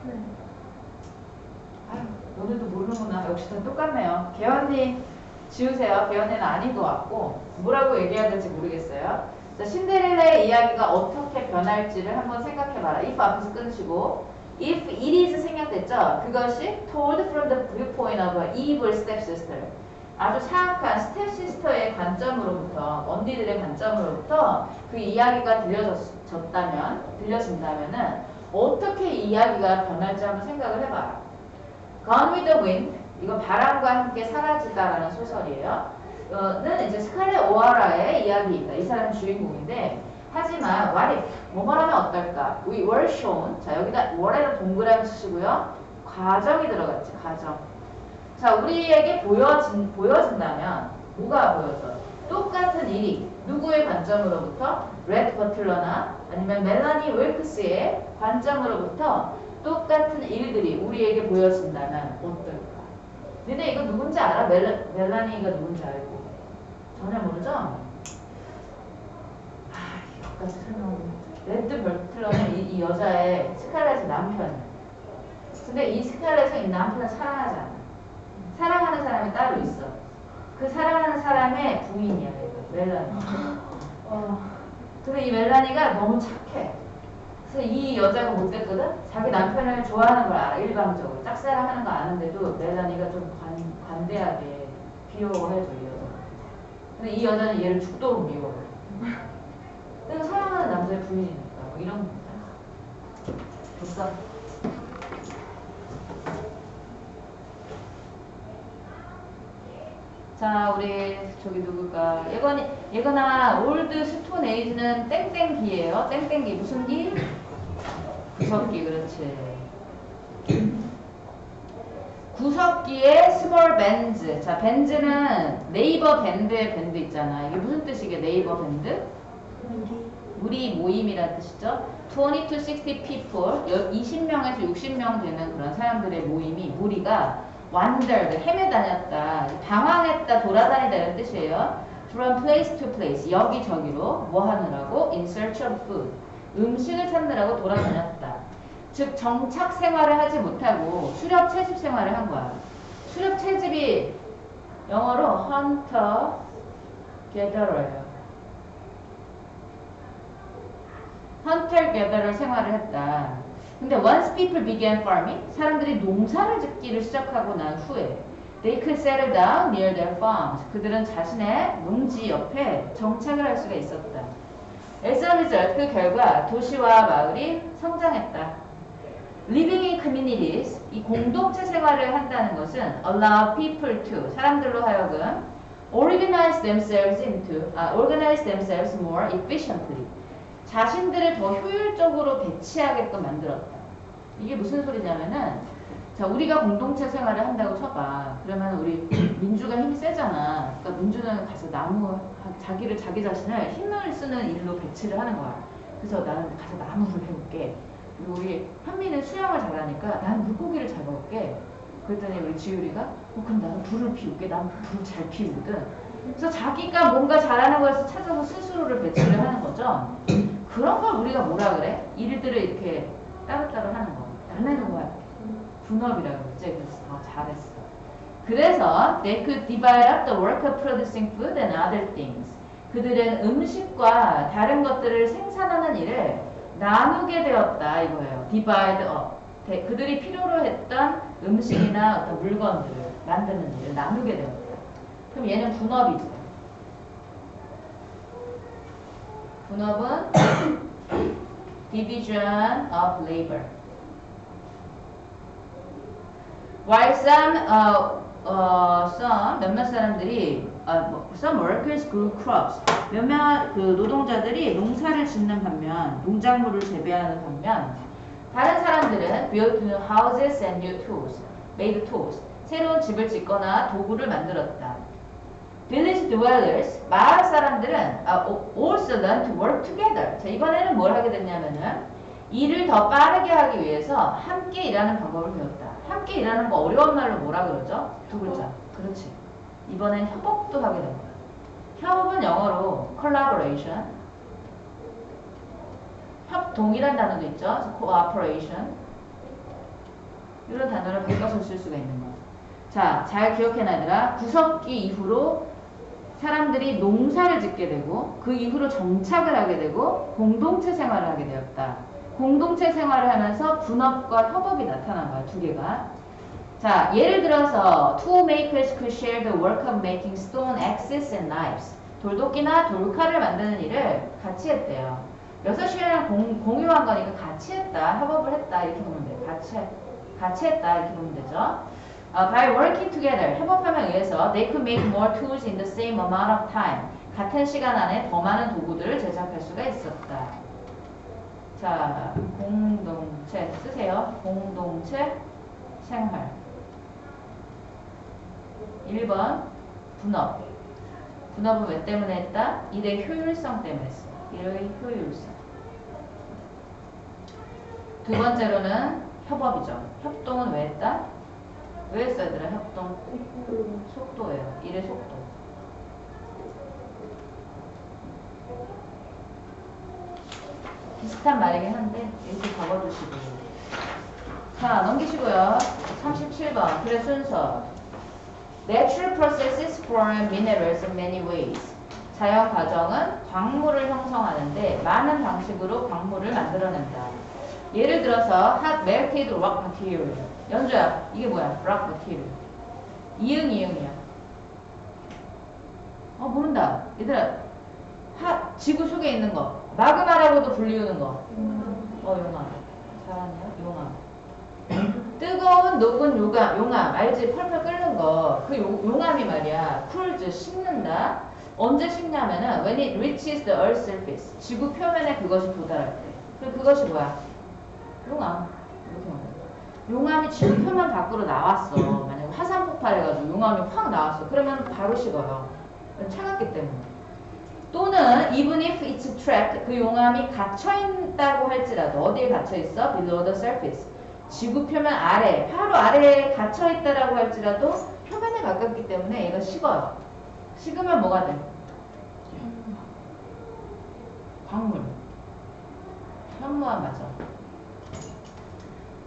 아유, 너네도 모르는구나. 역시 다 똑같네요. 개언니 지우세요. 개언니는 아닌 것 같고 뭐라고 얘기해야 될지 모르겠어요. 자, 신데렐라의 이야기가 어떻게 변할지를 한번 생각해봐라. if 앞에서 끊으시고 if it is 생략됐죠? 그것이 told from the viewpoint of an evil stepsister. 아주 사악한 스텝시스터의 관점으로부터, 언니들의 관점으로부터 그 이야기가 들려진다면은 어떻게 이 이야기가 변할지 한번 생각을 해봐라. Gone with the Wind, 이거 바람과 함께 사라지다라는 소설이에요. 는 이제 스칼렛 오하라의 이야기입니다. 이 사람은 주인공인데 하지만 what if, 뭐라면 어떨까? We were shown. 자, 여기다 were에는 동그라미 치시고요. 과정이 들어갔지, 과정. 자, 우리에게 보여진다면 뭐가 보여져? 똑같은 일이 누구의 관점으로부터? 레드 버틀러나 아니면 멜라니 윌크스의 관점으로부터 똑같은 일들이 우리에게 보여진다면 어떨까? 너네 이거 누군지 알아? 멜라니가 누군지 알고? 전혀 모르죠? 이것까지 설명을 레드 버틀러는 이 여자의 스칼렛의 남편이야. 근데 이 스칼렛은 이 남편을 사랑하지 않아. 사랑하는 사람이 따로 있어. 그 사랑하는 사람의 부인이야, 멜라니. 근데 이 멜라니가 너무 착해. 그래서 이 여자가 못됐거든? 자기 남편을 좋아하는 걸 알아, 일방적으로. 짝사랑하는 거 아는데도 멜라니가 좀 관대하게 귀여워해줘, 이 여자. 근데 이 여자는 얘를 죽도록 미워해. 내가 사랑하는 남자의 부인이니까, 뭐 이런 거. 좋다. 자, 우리 저기 누굴까? 예거나 올드 스톤 에이지는 땡땡기예요. 땡땡기 무슨 기? 구석기, 그렇지. 구석기의 스몰 밴즈. 자, 밴즈는 네이버 밴드의 밴드 있잖아. 이게 무슨 뜻이게 네이버 밴드? 우리 모임이라는 뜻이죠. 20 to 60 people, 20명에서 60명 되는 그런 사람들의 모임이 무리가 wandered, 헤매다녔다, 방황했다, 돌아다니다 이런 뜻이에요. From place to place, 여기저기로 뭐 하느라고? In search of food, 음식을 찾느라고 돌아다녔다. 즉 정착 생활을 하지 못하고 수렵 채집 생활을 한 거야. 수렵 채집이 영어로 hunter gathere예요. hunter gatherer 생활을 했다. 근데 once people began farming, 사람들이 농사를 짓기를 시작하고 난 후에 they could settle down near their farms. 그들은 자신의 농지 옆에 정착을 할 수가 있었다. As a result, 그 결과 도시와 마을이 성장했다. Living in communities, 이 공동체 생활을 한다는 것은 allow people to, 사람들로 하여금 organize themselves more efficiently. 자신들을 더 효율적으로 배치하게끔 만들었다. 이게 무슨 소리냐면은, 자, 우리가 공동체 생활을 한다고 쳐봐. 그러면 우리 민주가 힘이 세잖아. 그러니까 민주는 가서 자기 자신을 힘을 쓰는 일로 배치를 하는 거야. 그래서 나는 가서 나무를 해볼게. 그리고 우리 현미는 수영을 잘하니까 나는 물고기를 잘 먹을게. 그랬더니 우리 지율이가 그럼 나는 불을 피울게. 난 불을 잘 피우거든. 그래서 자기가 뭔가 잘하는 거에서 찾아서 스스로를 배치를 하는 거죠. 그런 걸 우리가 뭐라 그래? 일들을 이렇게 따로따로 하는 거. 나는 뭐야? 분업이라고 그랬지. 그래서 잘했어. 그래서 they could divide up the work of producing food and other things. 그들은 음식과 다른 것들을 생산하는 일을 나누게 되었다 이거예요. divide up. 그들이 필요로 했던 음식이나 어떤 물건들을 만드는 일을 나누게 되었다. 그럼 얘는 분업이죠. 분업은 division of labor. While 몇몇 사람들이 some workers grew crops. 몇몇 그 노동자들이 농사를 짓는 반면, 농작물을 재배하는 반면, 다른 사람들은 built new houses and new tools, made tools. 새로운 집을 짓거나 도구를 만들었다. Village dwellers, 마을 사람들은 also learn to work together. 자, 이번에는 뭘 하게 됐냐면은 일을 더 빠르게 하기 위해서 함께 일하는 방법을 배웠다. 함께 일하는 거 어려운 말로 뭐라 그러죠? 두 글자. 그렇지. 이번엔 협업도 하게 된 거야. 협업은 영어로 collaboration. 협동이란 단어도 있죠. cooperation. 이런 단어를 바꿔서 쓸 수가 있는 거야. 자, 잘 기억해놔라. 구석기 이후로 사람들이 농사를 짓게 되고 그 이후로 정착을 하게 되고 공동체 생활을 하게 되었다. 공동체 생활을 하면서 분업과 협업이 나타난 거야. 두 개가. 자, 예를 들어서 two makers could share the work of making stone axes and knives. 돌도끼나 돌칼을 만드는 일을 같이 했대요. 6시랑 공유한 거니까 같이 했다, 협업을 했다 이렇게 보면 돼. 같이 했다 이렇게 보면 되죠. By working together, 협업함에 의해서 they could make more tools in the same amount of time. 같은 시간 안에 더 많은 도구들을 제작할 수가 있었다. 자, 공동체 쓰세요. 공동체 생활. 1번 분업. 분업은 왜 때문에 했다? 일의 효율성 때문에 했어. 일의 효율성. 두 번째로는 협업이죠. 협동은 왜 했다? 왜 했어 얘들아? 협동? 속도예요. 일의 속도. 비슷한 말이긴 한데 이렇게 적어주시고. 자, 넘기시고요. 37번 글의 순서. Natural processes form minerals in many ways. 자연 과정은 광물을 형성하는데 많은 방식으로 광물을 만들어낸다. 예를 들어서 hot melted rock material. 연주야, 이게 뭐야? rock material. 이응이야. 모른다. 얘들아, 지구 속에 있는 거. 마그마라고도 불리우는 거. 용암. 잘하네요. 용암. 뜨거운 녹은 용암 알지? 펄펄 끓는 거. 그 용암이 말이야. cools 식는다. 언제 식냐면은 when it reaches the earth's surface. 지구 표면에 그것이 도달할 때. 그리고 그것이 뭐야? 용암. 이렇게 말해. 용암이 지구 표면 밖으로 나왔어. 만약에 화산 폭발해가지고 용암이 확 나왔어. 그러면 바로 식어요. 차갑기 때문에. 또는 even if it's trapped. 그 용암이 갇혀있다고 할지라도 어디에 갇혀있어? below the surface. 지구 표면 아래, 바로 아래에 갇혀있다라고 할지라도 표면에 가깝기 때문에 얘가 식어요. 식으면 뭐가 돼? 광물. 현무암 맞아.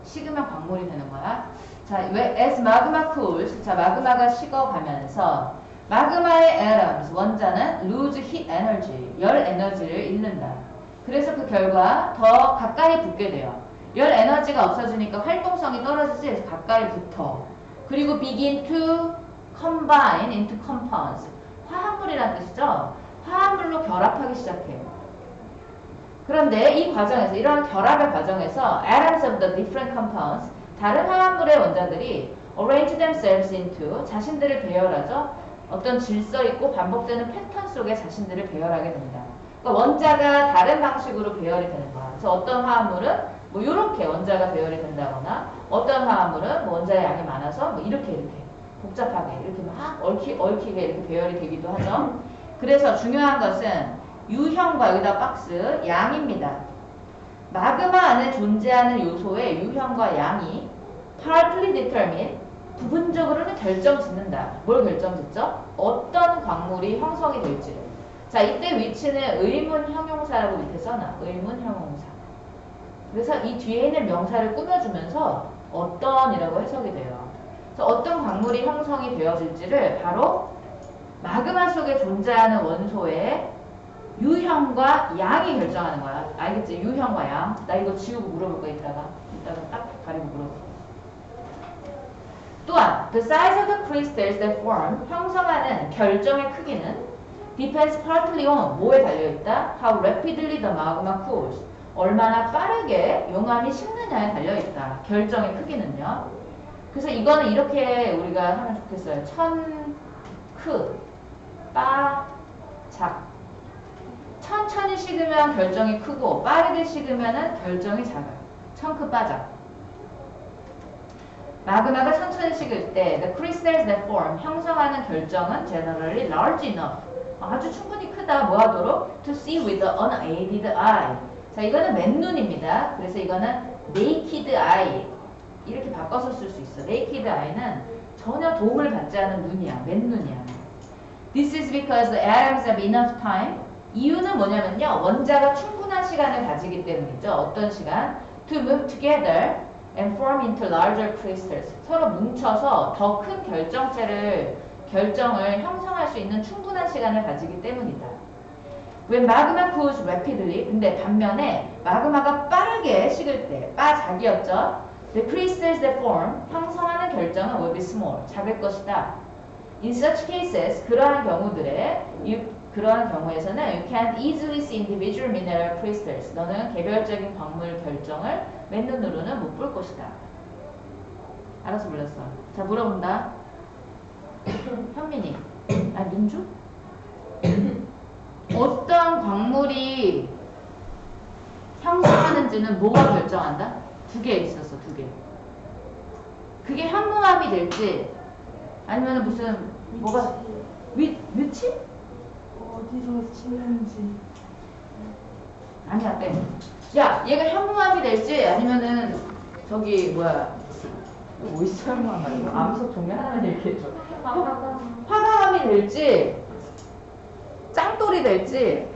식으면 광물이 되는 거야. 자, 왜 as magma cools, 자 마그마가 식어가면서 마그마의 atoms, 원자는 lose heat energy, 열 에너지를 잃는다. 그래서 그 결과 더 가까이 붙게 돼요. 열 에너지가 없어지니까 활동성이 떨어지지. 그래서 가까이 붙어. 그리고 begin to combine into compounds. 화합물이란 뜻이죠. 화합물로 결합하기 시작해요. 그런데 이 과정에서, 이러한 결합의 과정에서 atoms of the different compounds, 다른 화합물의 원자들이 arrange themselves into, 자신들을 배열하죠. 어떤 질서 있고 반복되는 패턴 속에 자신들을 배열하게 됩니다. 그러니까 원자가 다른 방식으로 배열이 되는 거야. 그래서 어떤 화합물은 뭐 이렇게 원자가 배열이 된다거나, 어떤 화합물은 뭐 원자의 양이 많아서 뭐 이렇게 복잡하게 이렇게 막 얽히게 이렇게 배열이 되기도 하죠. 그래서 중요한 것은 유형과, 여기다 박스, 양입니다. 마그마 안에 존재하는 요소의 유형과 양이 partly determine, 부분적으로는 결정짓는다. 뭘 결정짓죠? 어떤 광물이 형성이 될지를. 자, 이때 위치는 의문 형용사라고 밑에 써놔. 의문 형용사. 그래서 이 뒤에 있는 명사를 꾸며주면서 어떤이라고 해석이 돼요. 그래서 어떤 광물이 형성이 되어질지를 바로 마그마 속에 존재하는 원소의 유형과 양이 결정하는 거야. 알겠지? 유형과 양. 나 이거 지우고 물어볼 거야, 이따가 딱 가리고 물어볼 거야. 또한 the size of the crystals that form, 형성하는 결정의 크기는 depends partly on, 뭐에 달려있다? How rapidly the magma cools, 얼마나 빠르게 용암이 식느냐에 달려있다. 결정의 크기는요. 그래서 이거는 이렇게 우리가 하면 좋겠어요. 크, 빠, 작. 천천히 식으면 결정이 크고 빠르게 식으면 결정이 작아요. 크, 빠, 작. 마그마가 천천히 식을 때 the crystals that form, 형성하는 결정은 generally large enough, 아주 충분히 크다. 뭐 하도록? to see with the unaided eye. 자, 이거는 맨눈입니다. 그래서 이거는 naked eye 이렇게 바꿔서 쓸 수 있어. naked eye는 전혀 도움을 받지 않은 눈이야. 맨눈이야. This is because the atoms have enough time. 이유는 뭐냐면요, 원자가 충분한 시간을 가지기 때문이죠. 어떤 시간? to move together and form into larger crystals. 서로 뭉쳐서 더 큰 결정을 형성할 수 있는 충분한 시간을 가지기 때문이다. When magma cools rapidly, 근데 반면에 마그마가 빠르게 식을 때, 빠작이었죠. The crystals that form, 형성하는 결정은 will be small, 작을 것이다. In such cases, 그러한 경우에서는 you can't easily see individual mineral crystals. 너는 개별적인 광물 결정을 맨눈으로는 못 볼 것이다. 알아서 몰랐어. 자, 물어본다. 현민이. 민주? 어떤 광물이 형성하는지는 뭐가 결정한다? 두 개 있었어, 두 개. 그게 현무암이 될지, 아니면 무슨, 뭐가, 위치? 어디서 치는지. 아니야, 땡. 야, 얘가 현무암이 될지, 아니면은, 뭐 있어, 현무암 말고. 암석 종류 하나만 얘기해줘. 화강암이 될지, 짱돌이 될지,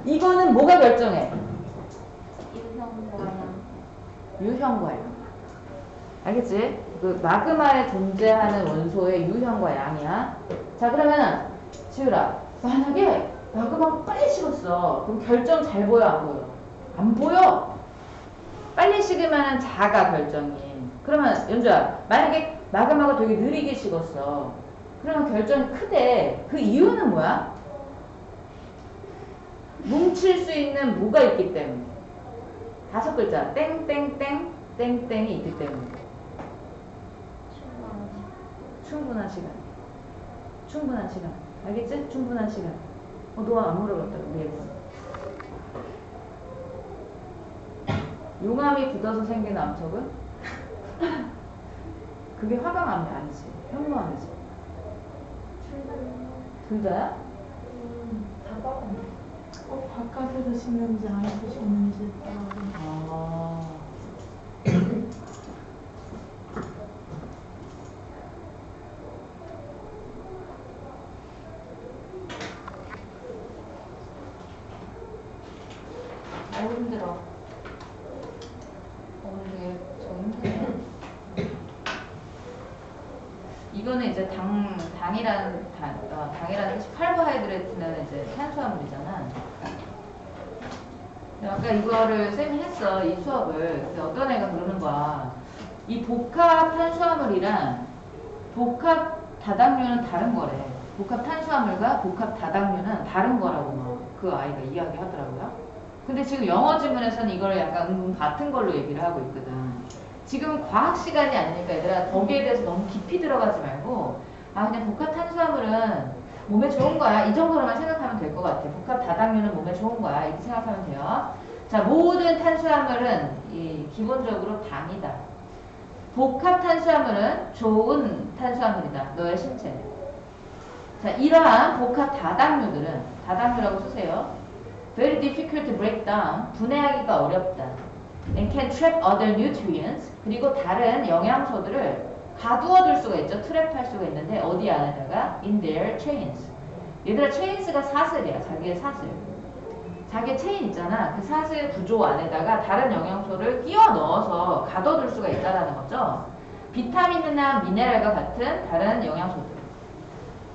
이거는 뭐가 결정해? 유형과 양. 알겠지? 그 마그마에 존재하는 원소의 유형과 양이야. 자, 그러면은 지우라, 만약에 마그마가 빨리 식었어. 그럼 결정 잘 보여, 안 보여? 안 보여. 빨리 식으면 작아, 결정이. 그러면 연주야, 만약에 마그마가 되게 느리게 식었어. 그러면 결정이 크대. 그 이유는 뭐야? 뭉칠 수 있는 뭐가 있기 때문에. 5글자 땡땡땡 땡땡이 있기 때문에. 충분한 시간. 충분한 시간. 알겠지? 충분한 시간. 너 안 물어봤다, 우리 애가. 용암이 굳어서 생긴 암석은? 그게 화강암이 아니지. 현무암이지. 둘 다야? 다방. 바깥에서 심는지 안에서 심는지 따라서. 아. 힘들어. 오늘 되게 저 힘드네. 이거는 이제 당이라는 뜻이 카보하이드레이트는 이제 탄수화물이잖아. 근데 아까 이거를 쌤이 했어, 이 수업을. 근데 어떤 애가 그러는 거야. 이 복합 탄수화물이랑 복합 다당류는 다른 거래. 복합 탄수화물과 복합 다당류는 다른 거라고 막 그 아이가 이야기하더라고요. 근데 지금 영어 지문에서는 이걸 약간 같은 걸로 얘기를 하고 있거든. 지금 과학 시간이 아니니까 얘들아 거기에 대해서 너무 깊이 들어가지 말고 그냥 복합 탄수화물은 몸에 좋은 거야. 이 정도로만 생각하면 될 것 같아. 복합 다당류는 몸에 좋은 거야. 이렇게 생각하면 돼요. 자, 모든 탄수화물은 기본적으로 당이다. 복합 탄수화물은 좋은 탄수화물이다. 너의 신체는. 자, 이러한 복합 다당류들은 다당류라고 쓰세요. Very difficult to break down. 분해하기가 어렵다. And can trap other nutrients. 그리고 다른 영양소들을 가두어둘 수가 있죠. 트랩할 수가 있는데 어디 안에다가? In their chains. 얘들아 chains가 사슬이야. 자기의 사슬. 자기의 체인 있잖아. 그 사슬 구조 안에다가 다른 영양소를 끼워 넣어서 가둬둘 수가 있다는 거죠. 비타민이나 미네랄과 같은 다른 영양소들.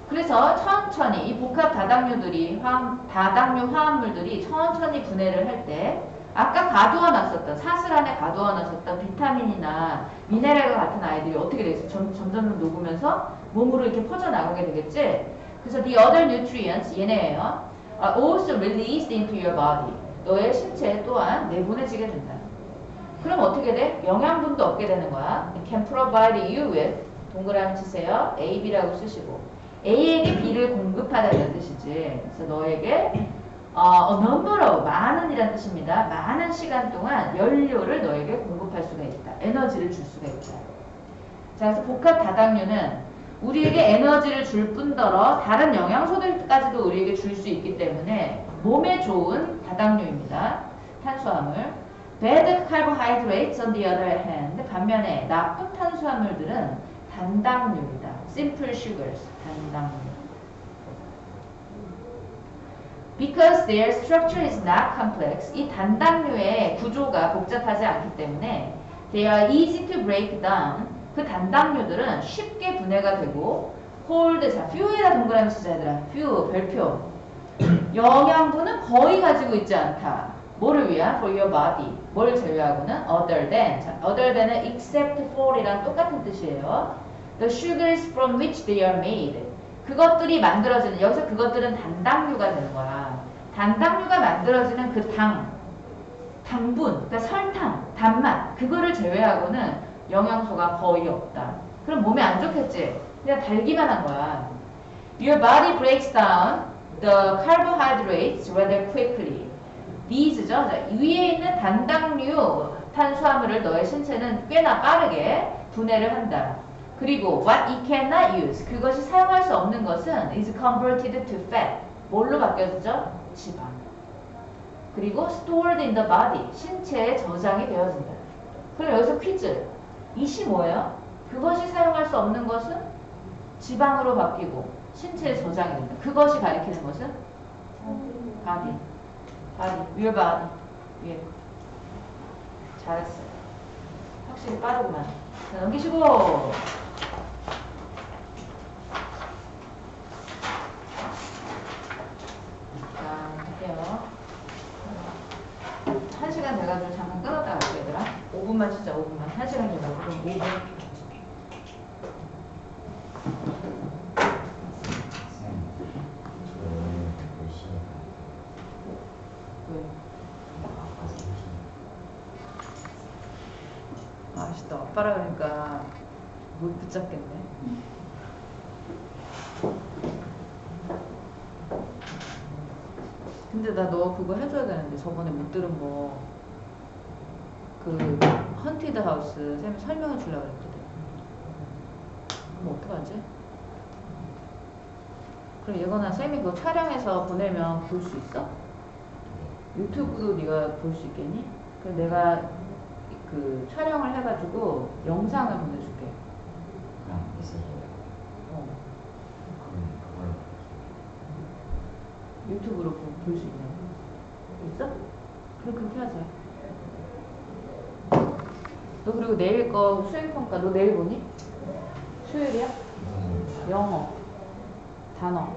그래서 천천히 이 복합 다당류들이 다당류 화합물들이 천천히 분해를 할 때 아까 가두어 놨었던 사슬 안에 가두어 놨었던 비타민이나 미네랄과 같은 아이들이 어떻게 되겠어? 점점 녹으면서 몸으로 이렇게 퍼져나가게 되겠지? 그래서 the other nutrients 얘네예요. are also released into your body. 너의 신체 또한 내보내지게 된다. 그럼 어떻게 돼? 영양분도 얻게 되는 거야. It can provide you with 동그라미 치세요. A, B라고 쓰시고 A에게 B를 공급하다는 뜻이지. 그래서 너에게 a number of 많은 이란 뜻입니다. 많은 시간 동안 연료를 너에게 공급할 수가 있다. 에너지를 줄 수가 있다. 자, 그래서 복합 다당류는 우리에게 에너지를 줄 뿐더러 다른 영양소들까지도 우리에게 줄 수 있기 때문에 몸에 좋은 다당류입니다. 탄수화물. Bad carbohydrates on the other hand. 반면에 나쁜 탄수화물들은 단당류이다. Simple sugars. 단당류. Because their structure is not complex. 이 단당류의 구조가 복잡하지 않기 때문에 they are easy to break down. 그 단당류들은 쉽게 분해가 되고 hold, 자, few에다 동그라미 치자 얘들아. few, 별표. 영양분은 거의 가지고 있지 않다. 뭐를 위한? for your body. 뭘 제외하고는 other than. 자, other than은 except for 이랑 똑같은 뜻이에요. The sugars from which they are made. 그것들이 만들어지는, 여기서 그것들은 단당류가 되는 거야. 단당류가 만들어지는 그 당분, 그러니까 설탕, 단맛, 그거를 제외하고는 영양소가 거의 없다. 그럼 몸에 안 좋겠지? 그냥 달기만 한 거야. Your body breaks down the carbohydrates rather quickly. These죠. 자, 위에 있는 단당류 탄수화물을 너의 신체는 꽤나 빠르게 분해를 한다. 그리고 what it cannot use. 그것이 사용할 수 없는 것은 is converted to fat. 뭘로 바뀌어지죠? 지방. 그리고 stored in the body. 신체에 저장이 되어진다. 그럼 여기서 퀴즈. 이시 뭐예요? 그것이 사용할 수 없는 것은 지방으로 바뀌고 신체에 저장이 된다. 그것이 가리키는 것은 body. your body. 예. 잘했어요. 확실히 빠르구만. 자, 넘기시고. 자, 할게요. 1시간 돼가지고 잠깐 끊었다 갈게요, 얘들아. 5분만 진짜 5분만. 1시간 돼가지고 그럼 5분. 왜? 아쉽다. 아빠라 그러니까 못 붙잡겠네. 근데 나 너 그거 해줘야 되는데 저번에 못 들은 거 그 헌티드 하우스 쌤이 설명해 주려고 그랬거든. 그럼 어떡하지? 그럼 이거는 쌤이 그거 촬영해서 보내면 볼 수 있어? 유튜브도 네가 볼 수 있겠니? 그럼 내가 그 촬영을 해가지고 영상을 보내줄게. 그냥 있어요. 어. 그럼 유튜브로 볼 수 있냐고. 있어? 그럼 그렇게 하자. 너 그리고 내일 거 수행평가 너 내일 보니? 수요일이야? 영어, 단어.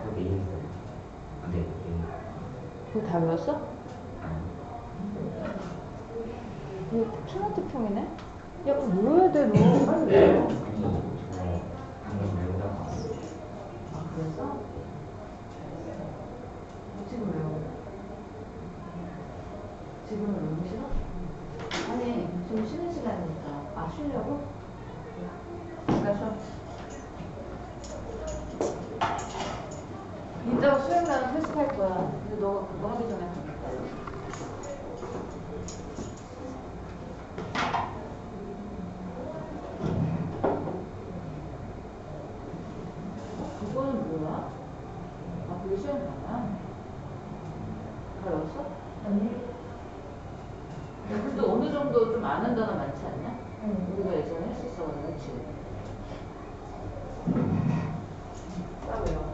그거 내일 안 돼. 내일. 그거 다 외웠어? 아니. 이거 스마트폰이네? 야, 그거 외워야 돼, 너. 빨리 외워. 아니 저 방금 외우다가 왔어. 아, 그랬어? 지금 외워. 지금 외우기 싫어? 아니, 좀 쉬는 시간이니까. 아, 쉬려고? 나 쉬어. 이따가 수행하는 회식할 거야. 근데 너가 그거 하기 전에 가겠다. 그거는 뭐야? 아, 그게 수행하나? 다 외웠어? 아니. 근데 어느 정도 좀 아는 단어 많지 않냐? 응. 우리가 예전에 했었어, 그렇지? 딱 외워.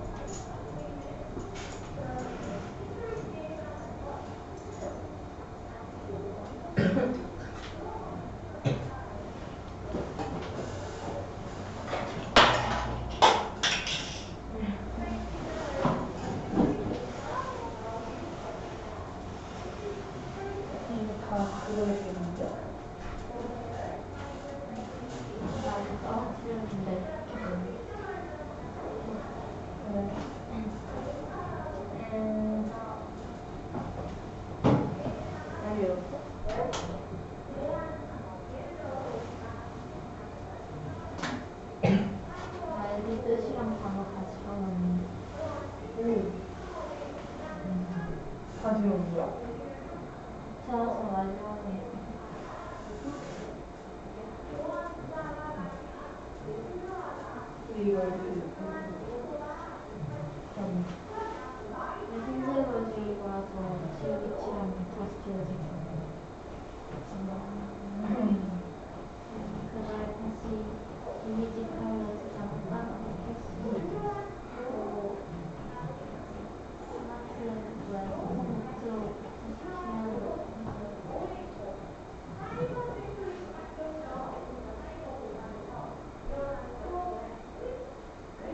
이거 다 그거 얘기인데? 나 싫은데. 나 외웠어? 날개 뜻이랑 단어 다 집어넣는. 오. 다 집어넣은 거야? 찾아서 마지막에. 이걸 흰색으로 지우고 나서 지우개칠하면 다시 지워지고. 그날 다시 이미지 파일을 잠깐 했고 스마트에서 노트로 다시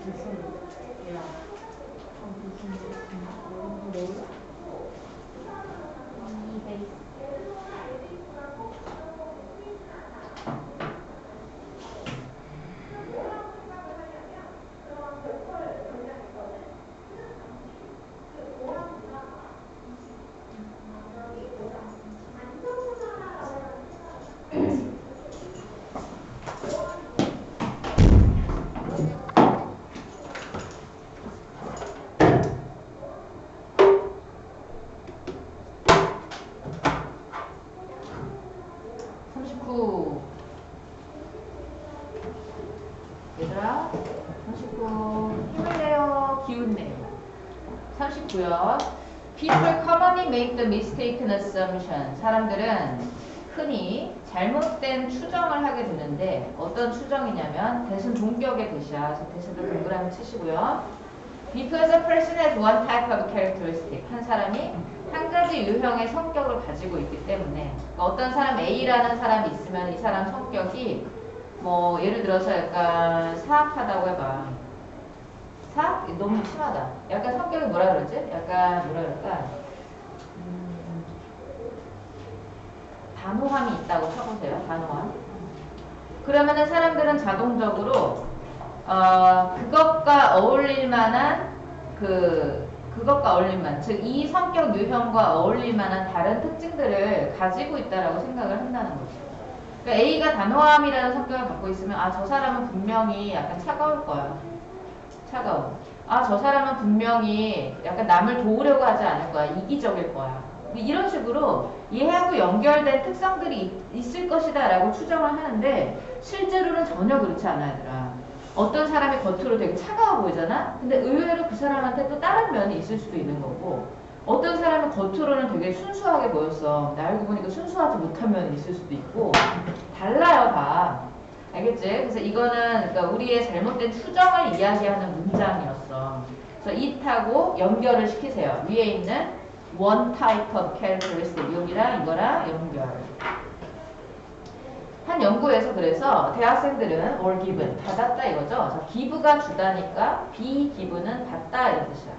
이 베이스. 39. 얘들아, 39. 힘을 내요. 기운 내요. 39요. People commonly make the mistaken assumption. 사람들은 흔히 잘못된 추정을 하게 되는데 어떤 추정이냐면 대신 동격의 대시야. 그래서 대신도 동그라미 치시고요. Because a person has one type of characteristic. 한 사람이 한 가지 유형의 성격을 가지고 있기 때문에 그러니까 어떤 사람 A라는 사람이 있으면 이 사람 성격이 뭐 예를 들어서 약간 사악하다고 해봐. 사악? 너무 심하다. 약간 성격이 뭐라 그러지? 약간 뭐라 그럴까? 단호함이 있다고 쳐보세요. 단호함. 그러면은 사람들은 자동적으로 그것과 어울릴 만한 그것과 어울릴 만한 즉 이 성격 유형과 어울릴 만한 다른 특징들을 가지고 있다라고 생각을 한다는 거죠. 그러니까 A가 단호함이라는 성격을 갖고 있으면 아, 저 사람은 분명히 약간 차가울 거야. 차가워. 아, 저 사람은 분명히 약간 남을 도우려고 하지 않을 거야. 이기적일 거야. 이런 식으로 얘하고 연결된 특성들이 있을 것이다 라고 추정을 하는데 실제로는 전혀 그렇지 않아 얘들아. 어떤 사람이 겉으로 되게 차가워 보이잖아? 근데 의외로 그 사람한테 또 다른 면이 있을 수도 있는 거고 어떤 사람은 겉으로는 되게 순수하게 보였어. 근데 알고 보니까 순수하지 못한 면이 있을 수도 있고 달라요 다. 알겠지? 그래서 이거는 그러니까 우리의 잘못된 추정을 이야기하는 문장이었어. 그래서 it하고 연결을 시키세요. 위에 있는 one type of characteristic 여기랑 이거랑 연결. 한 연구에서 그래서 대학생들은 or given 받았다 이거죠. 자, give가 주다니까 be give는 받다 이런 뜻이야.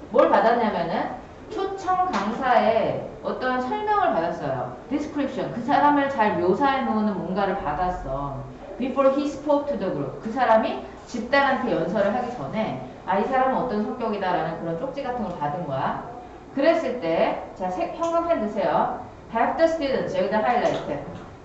뭘 받았냐면은 초청 강사의 어떤 설명을 받았어요. description 그 사람을 잘 묘사해 놓는 뭔가를 받았어. Before he spoke to the group 그 사람이 집단한테 연설을 하기 전에 아, 이 사람은 어떤 성격이다라는 그런 쪽지 같은 걸 받은 거야. 그랬을 때 자, 형광펜 드세요. Half the students 여기다 하이라이트.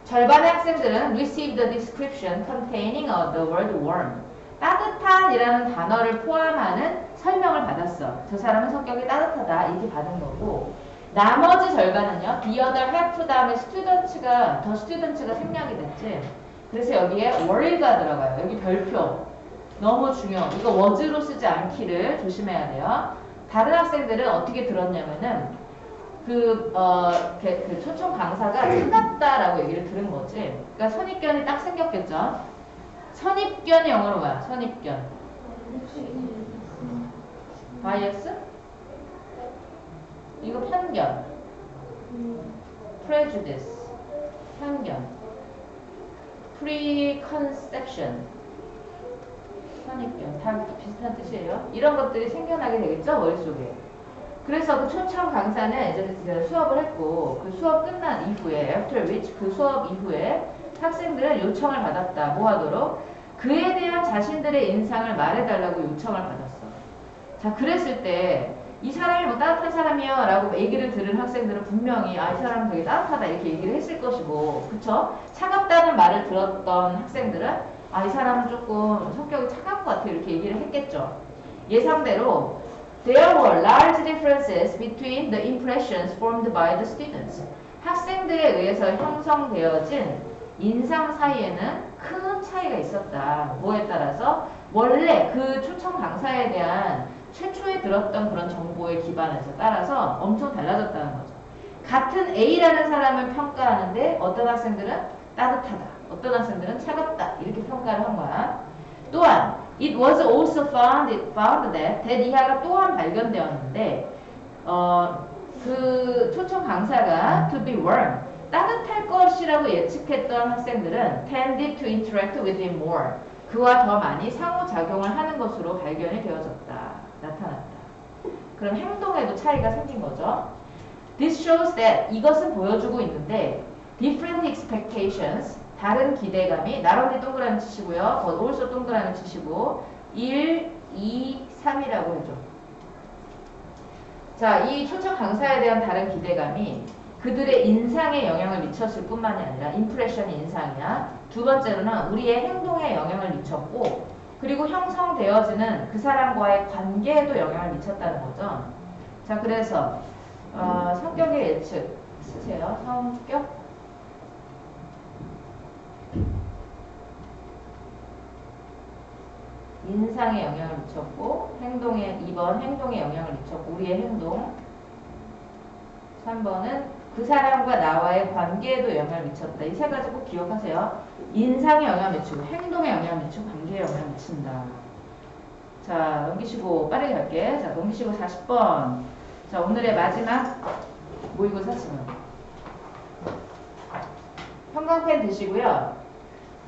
절반의 학생들은 received the description containing the word warm. 따뜻한이라는 단어를 포함하는 설명을 받았어. 저 사람은 성격이 따뜻하다 이렇게 받은 거고 나머지 절반은요. The other half 다음에 students가 생략이 됐지. 그래서 여기에 were가 들어가요. 여기 별표. 너무 중요. 이거 was로 쓰지 않기를 조심해야 돼요. 다른 학생들은 어떻게 들었냐면은 그 초청 강사가 차갑다라고 얘기를 들은 거지. 그러니까 선입견이 딱 생겼겠죠. 선입견이 영어로 뭐야? 선입견. 바이어스? 이거 편견. prejudice. 편견. preconception. 선입견. 다 비슷한 뜻이에요. 이런 것들이 생겨나게 되겠죠? 머릿속에. 그래서 그 초청 강사는 이제 수업을 했고 그 수업 끝난 이후에 after which 그 수업 이후에 학생들은 요청을 받았다. 뭐 하도록? 그에 대한 자신들의 인상을 말해달라고 요청을 받았어. 자, 그랬을 때 이 사람이 뭐 따뜻한 사람이요 라고 얘기를 들은 학생들은 분명히 아, 이 사람은 되게 따뜻하다 이렇게 얘기를 했을 것이고 그쵸? 차갑다는 말을 들었던 학생들은 아, 이 사람은 조금 성격이 차가운 것 같아 이렇게 얘기를 했겠죠. 예상대로 There were large differences between the impressions formed by the students. 학생들에 의해서 형성되어진 인상 사이에는 큰 차이가 있었다. 뭐에 따라서? 원래 그 초청 강사에 대한 최초에 들었던 그런 정보에 기반해서 따라서 엄청 달라졌다는 거죠. 같은 A라는 사람을 평가하는데 어떤 학생들은 따뜻하다. 어떤 학생들은 차갑다. 이렇게 평가를 한 거야. 또한 It was also found that 이하가 또한 발견되었는데 그 초청 강사가 to be warm 따뜻할 것이라고 예측했던 학생들은 tended to interact with him more 그와 더 많이 상호작용을 하는 것으로 발견이 되어졌다. 나타났다. 그럼 행동에도 차이가 생긴 거죠. This shows that 이것은 보여주고 있는데 different expectations 다른 기대감이 not only 동그라미 치시고요. but also 동그라미 치시고 1, 2, 3이라고 해줘. 자, 이 초청 강사에 대한 다른 기대감이 그들의 인상에 영향을 미쳤을 뿐만이 아니라 임프레션이 인상이야. 두 번째로는 우리의 행동에 영향을 미쳤고 그리고 형성되어지는 그 사람과의 관계에도 영향을 미쳤다는 거죠. 자, 그래서 성격의 예측 쓰세요. 성격 인상에 영향을 미쳤고 2번 행동에 영향을 미쳤고 우리의 행동 3번은 그 사람과 나와의 관계에도 영향을 미쳤다. 이 세 가지 꼭 기억하세요. 인상에 영향을 미치고 행동에 영향을 미치고 관계에 영향을 미친다. 자, 넘기시고 빠르게 갈게. 자, 넘기시고 40번. 자, 오늘의 마지막 모의고사 지문. 형광펜 드시고요.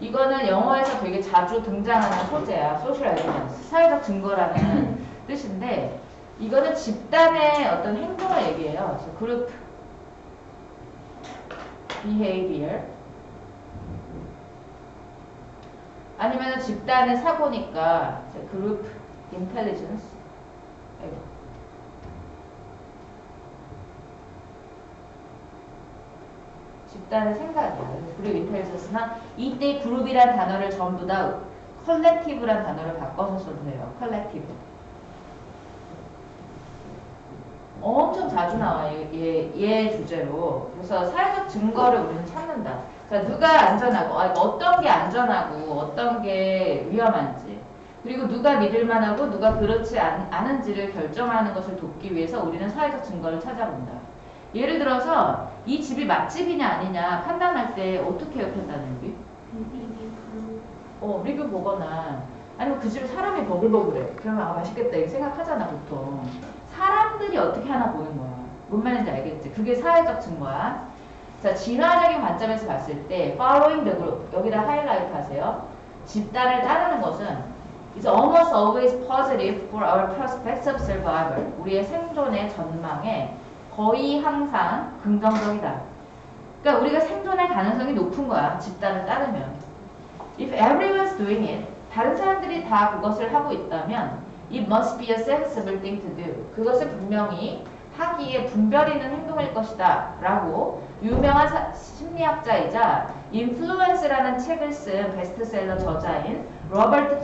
이거는 영어에서 되게 자주 등장하는 소재야. social evidence. 사회적 증거라는 뜻인데 이거는 집단의 어떤 행동을 얘기해요. 그래서 group behavior 아니면 집단의 사고니까 group intelligence 집단의 생각이야. 그룹 인텔리전스나 이때 그룹이란 단어를 전부 다 컬렉티브란 단어를 바꿔서 써도 돼요. 컬렉티브. 엄청 자주 나와요. 얘 주제로. 그래서 사회적 증거를 우리는 찾는다. 자, 누가 안전하고, 어떤 게 안전하고 어떤 게 위험한지 그리고 누가 믿을만하고 누가 그렇지 않은지를 결정하는 것을 돕기 위해서 우리는 사회적 증거를 찾아본다. 예를 들어서 이 집이 맛집이냐 아니냐 판단할 때 어떻게 해요, 판단을 우리? 리뷰 보거나 아니면 그 집에 사람이 버글버글해. 그러면 맛있겠다 이렇게 생각하잖아 보통. 사람들이 어떻게 하나 보는 거야. 뭔 말인지 알겠지? 그게 사회적 증거야. 자, 진화적인 관점에서 봤을 때 following the group 여기다 하이라이트 하세요. 집단을 따르는 것은 is almost always positive for our prospects of survival. 우리의 생존의 전망에 거의 항상 긍정적이다. 그러니까 우리가 생존할 가능성이 높은 거야. 집단을 따르면. If everyone's doing it, 다른 사람들이 다 그것을 하고 있다면 it must be a sensible thing to do. 그것은 분명히 하기에 분별 있는 행동일 것이다. 라고 유명한 심리학자이자 인플루언스라는 책을 쓴 베스트셀러 저자인 로버트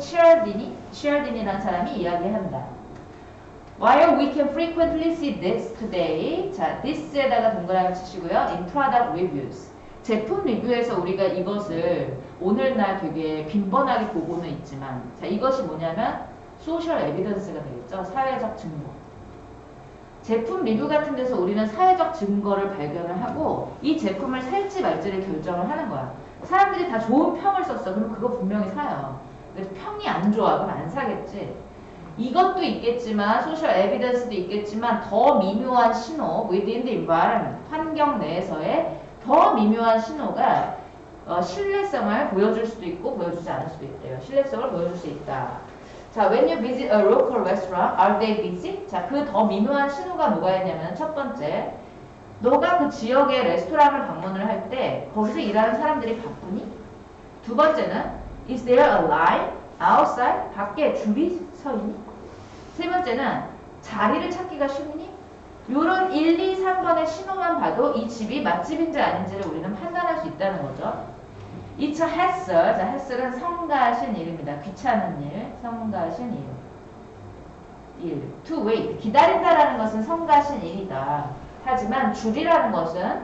치얼딘이라는 사람이 이야기한다. While we can frequently see this today, 자, this에다가 동그라미 치시고요. In product reviews. 제품 리뷰에서 우리가 이것을 오늘날 되게 빈번하게 보고는 있지만, 자, 이것이 뭐냐면 social evidence가 되겠죠. 사회적 증거. 제품 리뷰 같은 데서 우리는 사회적 증거를 발견을 하고 이 제품을 살지 말지를 결정을 하는 거야. 사람들이 다 좋은 평을 썼어. 그럼 그거 분명히 사요. 그래서 평이 안 좋아. 그럼 안 사겠지. 이것도 있겠지만 소셜 에비던스도 있겠지만 더 미묘한 신호 within the environment 환경 내에서의 더 미묘한 신호가 신뢰성을 보여줄 수도 있고 보여주지 않을 수도 있대요. 신뢰성을 보여줄 수 있다. 자, when you visit a local restaurant, are they busy? 자, 그 더 미묘한 신호가 뭐가 있냐면 첫 번째, 너가 그 지역의 레스토랑을 방문을 할 때 거기서 일하는 사람들이 바쁘니? 두 번째는 is there a line outside? 밖에 줄이 서 있니? 세 번째는 자리를 찾기가 쉽니? 요런 1, 2, 3번의 신호만 봐도 이 집이 맛집인지 아닌지를 우리는 판단할 수 있다는 거죠. 2차 hassle, 자, hassle은 성가신 일입니다. 귀찮은 일, 성가신 일. To wait, 기다린다라는 것은 성가신 일이다. 하지만 줄이라는 것은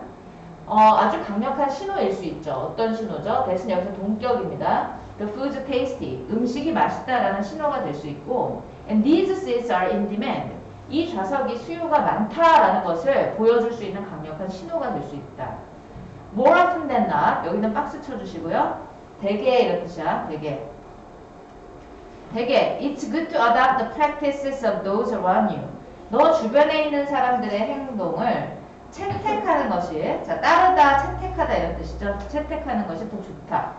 아주 강력한 신호일 수 있죠. 어떤 신호죠? 대신 여기서 동격입니다. The food's tasty, 음식이 맛있다라는 신호가 될 수 있고 and these seats are in demand, 이 좌석이 수요가 많다라는 것을 보여줄 수 있는 강력한 신호가 될 수 있다. More often than not, 여기는 박스 쳐주시고요. 대개 이런 뜻이야. 대개. It's good to adopt the practices of those around you. 너 주변에 있는 사람들의 행동을 채택하는 것이, 자, 따르다, 채택하다 이런 뜻이죠. 채택하는 것이 더 좋다.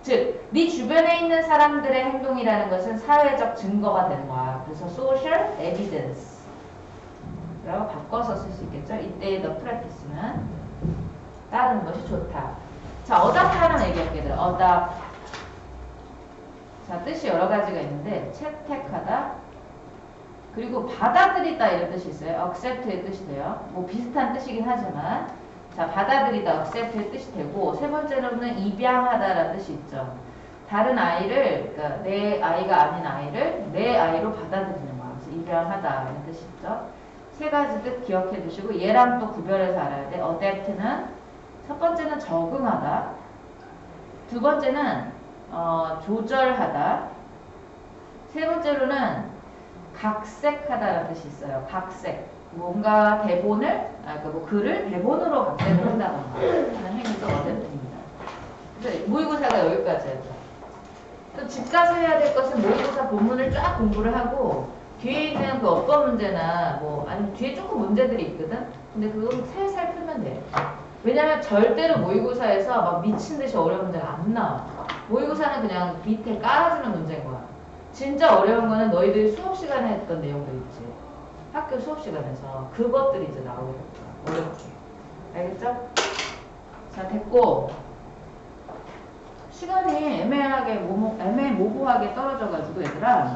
즉, 네 주변에 있는 사람들의 행동이라는 것은 사회적 증거가 되는 거야. 그래서 social evidence 라고 바꿔서 쓸 수 있겠죠. 이때의 the practice는 따르는 것이 좋다. 자, adopt 하나 얘기할게. adopt. 자, 뜻이 여러 가지가 있는데 채택하다, 그리고 받아들이다 이런 뜻이 있어요. accept의 뜻이 돼요. 뭐 비슷한 뜻이긴 하지만, 자, 받아들이다, accept의 뜻이 되고, 세 번째로는 입양하다라는 뜻이 있죠. 다른 아이를, 그러니까 내 아이가 아닌 아이를 내 아이로 받아들이는 거야. 그래서 입양하다 이런 뜻이 있죠. 세 가지 뜻 기억해 두시고, 얘랑 또 구별해서 알아야 돼. adapt는 첫 번째는 적응하다, 두 번째는 조절하다, 세 번째로는 각색하다라는 뜻이 있어요. 각색. 뭔가 대본을, 뭐 글을 대본으로 각색을 한다던가 하는 행위가 어댑트입니다. 그래서 모의고사가 여기까지예요. 또 집 가서 해야 될 것은 모의고사 본문을 쫙 공부를 하고 뒤에 있는 그 어법 문제나 뭐 아니면 뒤에 조금 문제들이 있거든. 근데 그건 살살 풀면 돼. 왜냐면 절대로 모의고사에서 막 미친 듯이 어려운 문제가 안 나와. 모의고사는 그냥 밑에 깔아주는 문제인 거야. 진짜 어려운 거는 너희들이 수업 시간에 했던 내용들 있지. 학교 수업 시간에서 그것들이 이제 나오게 될 거야. 어렵게. 알겠죠? 자, 됐고. 시간이 애매모호하게 떨어져가지고 얘들아.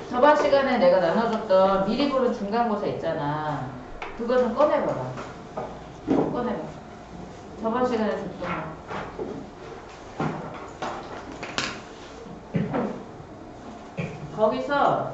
저번 시간에 내가 나눠줬던 미리 보는 중간고사 있잖아. 그거 좀 꺼내봐라. 꺼내봐. 저번 시간에 줬던 거. 거기서